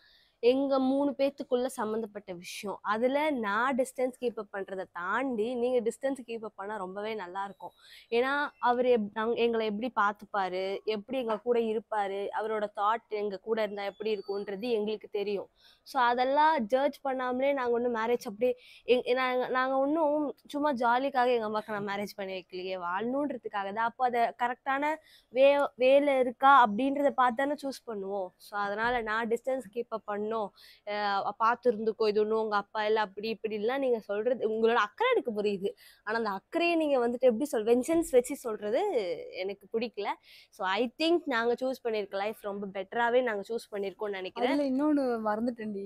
எங்க 3 பேத்துக்குள்ள சம்மந்தப்பட்ட விஷயம். அதுல நான் டிஸ்டன்ஸ் கீப் அப் பண்றதை தாண்டி நீங்க டிஸ்டன்ஸ் கீப் அப் பண்ணா ரொம்பவே நல்லா இருக்கும். ஏன்னா அவர் எங்களை எப்படி பார்த்துப்பாரு, எப்படி எங்க கூட இருப்பாரு, அவரோட தாட் எங்க கூட இருந்தா எப்படி இருக்கும்ன்றது எங்களுக்கு தெரியும். ஸோ அதெல்லாம் ஜட்ஜ் பண்ணாமலே நாங்கள் ஒன்றும் மேரேஜ் அப்படியே நாங்கள் ஒன்றும் சும்மா ஜாலிக்காக எங்கள் அம்மாவுக்கு நான் மேரேஜ் பண்ணி வைக்கலையே, வாழணுன்றதுக்காக தான். அப்போ அதை கரெக்டான வேலை இருக்கா அப்படின்றத பார்த்து தானே சூஸ் பண்ணுவோம். ஸோ அதனால நான் டிஸ்டன்ஸ் கீப் அப் பண்ணணும், பார்த்து இருந்துக்கோ, இது ஒன்றும் உங்க அப்பா இல்லை அப்படி இப்படிலாம் நீங்க சொல்றது உங்களோட அக்கறை எனக்கு புரியுது. ஆனா அந்த அக்கறையை நீங்க வந்துட்டு எப்படி வெஞ்சன்ஸ் வச்சு சொல்றது எனக்கு பிடிக்கல. ஸோ ஐ திங்க் நாங்க சூஸ் பண்ணிருக்க லைஃப் ரொம்ப பெட்டராகவே நாங்க சூஸ் பண்ணிருக்கோம்னு நினைக்கிறேன். இன்னொன்று மறந்துட்டேன்டி,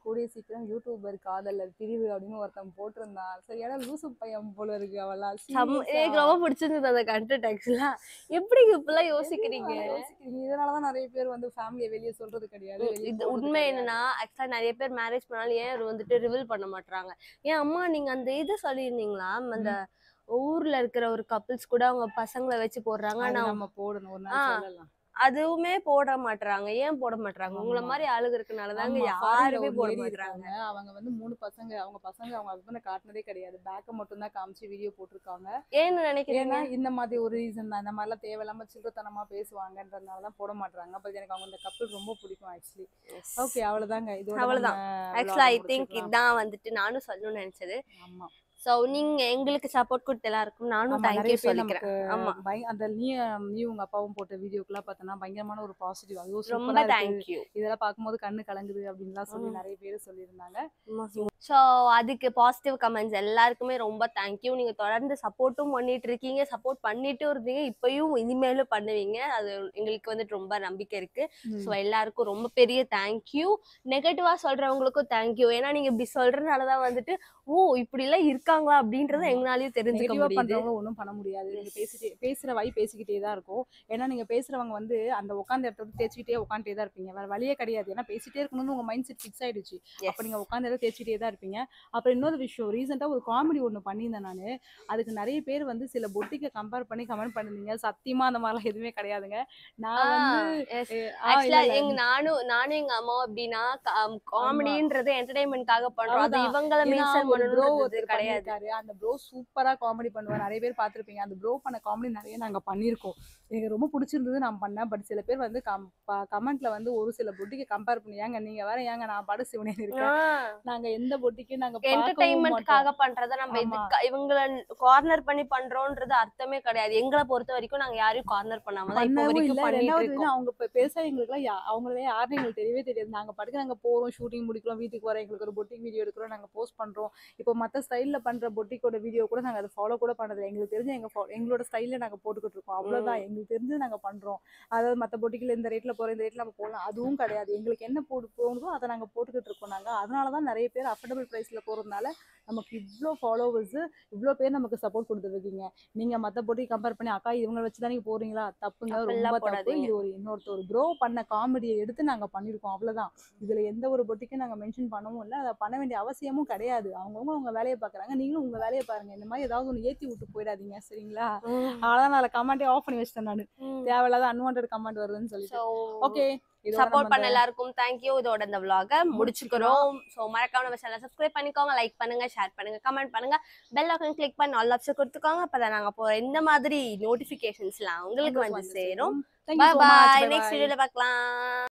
கூடிய சீக்கிரம் யூடியூபர் காதலர் பிரிவு அப்படின்னு ஒருத்தன் போட்டிருந்தான். சரியான லூசு பையன் போல இருக்கு அவெல்லாம். எனக்கு ரொம்ப பிடிச்சிருந்தது அந்த கண்டென்ட். ஆக்சுவலா எப்படி இப்பெல்லாம் யோசிக்கிறீங்க? இதனாலதான் நிறைய பேர் வந்து ஃபேமிலியை வெளியே சொல்றது கிடையாது. இது உண்மை என்னன்னா, ஆக்சுவலா நிறைய பேர் மேரேஜ் பண்ணாலும் ஏன் வந்துட்டு ரிவீல் பண்ண மாட்டாங்க. ஏன் அம்மா நீங்க அந்த இதை சொல்லியிருந்தீங்களா, அந்த ஊர்ல இருக்கிற ஒரு கப்பிள்ஸ் கூட அவங்க பசங்களை வச்சு போடுறாங்க, நம்ம போடணும் ஒரு நாள் சொல்லலாம், அதுவுமே போட மாட்டாங்க. ஏன் போட மாட்டாங்க? உங்களை மாதிரி ஆளுங்க இருக்கனாலதாங்க யாருமே போட மாட்டாங்க. அவங்க வந்து 3 பசங்க, அவங்க ஹஸ்பண்ட காட்டினதே கிடையாது, பேக்க மட்டும் தான் காமிச்சு வீடியோ போட்டிருக்காங்க. ஏன்னு நினைக்கிறீங்க? இந்த மாதிரி ஒரு ரீசன் தான். இந்த மாதிரிலாம் தேவையில்லாம சில்லறத்தனமா பேசுவாங்கன்றதுனாலதான் போட மாட்டாங்க. பட் எனக்கு அவங்க இந்த கப்பிள் ரொம்ப பிடிக்கும் ஆக்சுவலி. ஓகே, அவ்வளவுதாங்க. அவ்வளவுதான். ஆக்சுவலா ஐ திங்க் இதான் வந்துட்டு நானும் சொல்லணும்னு நினைச்சது. ஆமா, சோ நீங்க எங்களுக்கு சப்போர்ட் கொடுத்த எல்லாருக்கும் நானும் ஆமா நிறைய தேங்க்யூ பேர் சொல்லிக்கிறேன். நமக்கு ஆமா, அந்த நீ உங்க அப்பாவும் போட்ட வீடியோக்கெல்லாம் பார்த்தோன்னா பயங்கரமான ஒரு பாசிட்டிவ், ஐயோ ரொம்ப சூப்பரா இருக்கு, தேங்க்யூ. இதெல்லாம் பார்க்கும்போது கண்ணு கலங்குது அப்படின்லாம் சொல்லி நிறைய பேர் சொல்லியிருந்தாங்க. ஸோ அதுக்கு பாசிட்டிவ் கமெண்ட்ஸ் எல்லாருக்குமே ரொம்ப தேங்க்யூ. நீங்க தொடர்ந்து சப்போர்ட்டும் பண்ணிட்டு இருக்கீங்க, சப்போர்ட் பண்ணிட்டும் இருந்தீங்க, இப்பயும் இனிமேலும் பண்ணுவீங்க. அது எங்களுக்கு வந்துட்டு ரொம்ப நம்பிக்கை இருக்கு. ஸோ எல்லாருக்கும் ரொம்ப பெரிய தேங்க்யூ. நெகட்டிவா சொல்றவங்களுக்கும் தேங்க்யூ. ஏன்னா நீங்க இப்படி சொல்றதுனாலதான் வந்துட்டு ஓ இப்படி எல்லாம் இருக்காங்களா அப்படின்றத எங்களாலயும் தெரிஞ்சுக்க நெகட்டிவா முடியுது. பண்றவங்க ஒன்றும் பண்ண முடியாது. நீங்க பேசுற வாய் பேசிக்கிட்டே தான் இருக்கும். ஏன்னா நீங்க பேசுறவங்க வந்து அந்த உட்காந்த இடத்த விட்டு தேய்ச்சிக்கிட்டே உட்காந்துட்டே தான் இருப்பீங்க. வேற வழியே கிடையாது. ஏன்னா பேசிட்டே இருக்கணும்னு உங்க மைண்ட் செட் ஃபிக்ஸ் ஆயிடுச்சு. அப்ப நீங்க உட்காந்த இடத்த தேய்ச்சிக்கிட்டே தான் இருப்பீங்க. அப்புறம் இன்னொரு விஷயம், ரீசெண்டா ஒரு காமெடி ஒண்ணு பண்ணியிருந்தேன் நானு. அதுக்கு நிறைய பேர் வந்து சில பொட்டிக்க கம்பேர் பண்ணி கமெண்ட் பண்ணிருந்தீங்க. சத்தியமா அந்த மாதிரிலாம் எதுவுமே கிடையாதுங்க. நான் வந்து ஆக்சுவலா இல்ல நானும் எங்க அம்மாவும் எப்படின்னா ஆமா. காமெடின்றது என்டர்டைன்மெண்ட்காக பண்றோம். அது அதுதான். இவங்கள ஏன்னா மென்ஷன் ஒரு ப்ரோ பண்ணணும்ன்றது ஒருத்தர் கிடையாது. பண்ணியிருக்காரு. அந்த ப்ரோ சூப்பரா காமெடி பண்ணுவார். நிறைய பேர் பார்த்துருப்பீங்க. அந்த ப்ரோ பண்ண காமெடி நிறைய நாங்க பண்ணியிருக்கோம். எனக்கு ரொம்ப பிடிச்சிருந்தது நான் பண்ணேன். பட் சில பேர் வந்து கமெண்ட்ல வந்து ஒரு சில பொட்டிக்கு கம்பேர் பண்ணி, ஏங்க நீங்க வேற ஏங்க நான் பாடு சிவனேன்னு இருக்கேன். நாங்க எந்த பொட்டிக்கும் நாங்க பார்க்கவும் என்டர்டைன்மெண்ட்காக மாட்டோம். பண்றத நம்ம ஆமா. இவங்கள கார்னர் பண்ணி பண்றோம்ன்றது அர்த்தமே கிடையாது. எங்களை பொறுத்த வரைக்கும் நாங்க யாரையும் கார்னர் பண்ணாம தான் இப்போ பண்ணவும் வரைக்கும் இல்ல. பண்ணிட்டு 2வது இருக்கோம். அவங்க பெருசா எங்களுக்குலாம் அவங்கள யாருன்னு எங்களுக்கு தெரியவே தெரியாது. நாங்க பாட்டுக்கு நாங்க போறோம், ஷூட்டிங் முடிக்கிறோம், வீட்டுக்கு வரோம், எங்களுக்கு ஒரு பொட்டிக் வீடியோ எடுக்கிறோம், நாங்க போஸ்ட் பண்றோம். இப்போ மத்த ஸ்டைல்ல பண்ற பொட்டிக்கோட வீடியோ கூட நாங்க அத ஃபாலோ கூட பண்ணதில்ல. எங்களுக்கு தெரிஞ்ச எங்களோட ஸ்டைல்ல நாங்க போட்டுக்கிட்டு இருக்கோம். அவ்வளவுதான். எங்களுக்கு தெரிஞ்சு நாங்க பண்றோம். அதாவது மத்த பொட்டிக்ல இந்த ரேட்ல போறோம், இந்த ரேட்ல நம்ம போடலாம், அதுவும் கிடையாது. எங்களுக்கு என்ன தோணுதோ அதை நாங்க போட்டுக்கிட்டு இருக்கோம் நாங்க. அதனால தான் நிறைய பேர் அஃபோர்டபுள் பிரைஸ்ல போறதுனால நமக்கு இவ்ளோ ஃபாலோவர்ஸ், இவ்ளோ பேர் நமக்கு சப்போர்ட் கொடுத்துருக்கீங்க. நீங்க மத்த பொட்டிக்கு கம்பேர் பண்ணி அக்கா இவங்கள வச்சு தான் நீங்க போறீங்களா? தப்புங்க, ரொம்ப அப்பெல்லாம் தப்பு. போடாதீங்க. இது இன்னொருத்தர் ப்ரோ பண்ண காமெடியை எடுத்து நாங்க பண்ணியிருக்கோம். அவ்வளவுதான். இதுல எந்த ஒரு பொட்டிக்கும் நாங்க மென்ஷன் பண்ணவும் இல்லை. அதை பண்ண வேண்டிய அவசியமும் கிடையாது. அவங்கவுங்க அவங்க வேலையை பார்க்குறாங்க. நீங்களும் உங்க வேலையை பாருங்க. இந்த மாதிரி ஏதாவது ஒன்று ஏத்தி விட்டு போயிடாதீங்க. சரிங்களா? அவ்வளோதான். நான் கமெண்டே ஆஃப் பண்ணி வச்சிட்டேன் நான். தேவையில்லாத அன்வான்ட் கமெண்ட் வருதுன்னு சொல்லிட்டு. ஓகே, சப்போர்ட் பண்ண எல்லாருக்கும் தேங்க்யூ. இதோட இந்த vlog முடிச்சுக்கிறோம். சோ மறக்காம நம்ம சேனலை சப்ஸ்கிரைப் பண்ணிக்கோங்க, லைக் பண்ணுங்க, ஷேர் பண்ணுங்க, கமெண்ட் பண்ணுங்க, பெல் ஐகான் கிளிக் பண்ணி ஆல் ஆப்ஷன் கொடுத்துக்கோங்க. அப்பதான் நாங்க போற இந்த மாதிரி நோட்டிபிகேஷன்ஸ்லாம் உங்களுக்கு வந்து சேரும். Thank you bye so much. Bye. Bye next bye. வீடியோல பார்க்கலாம்.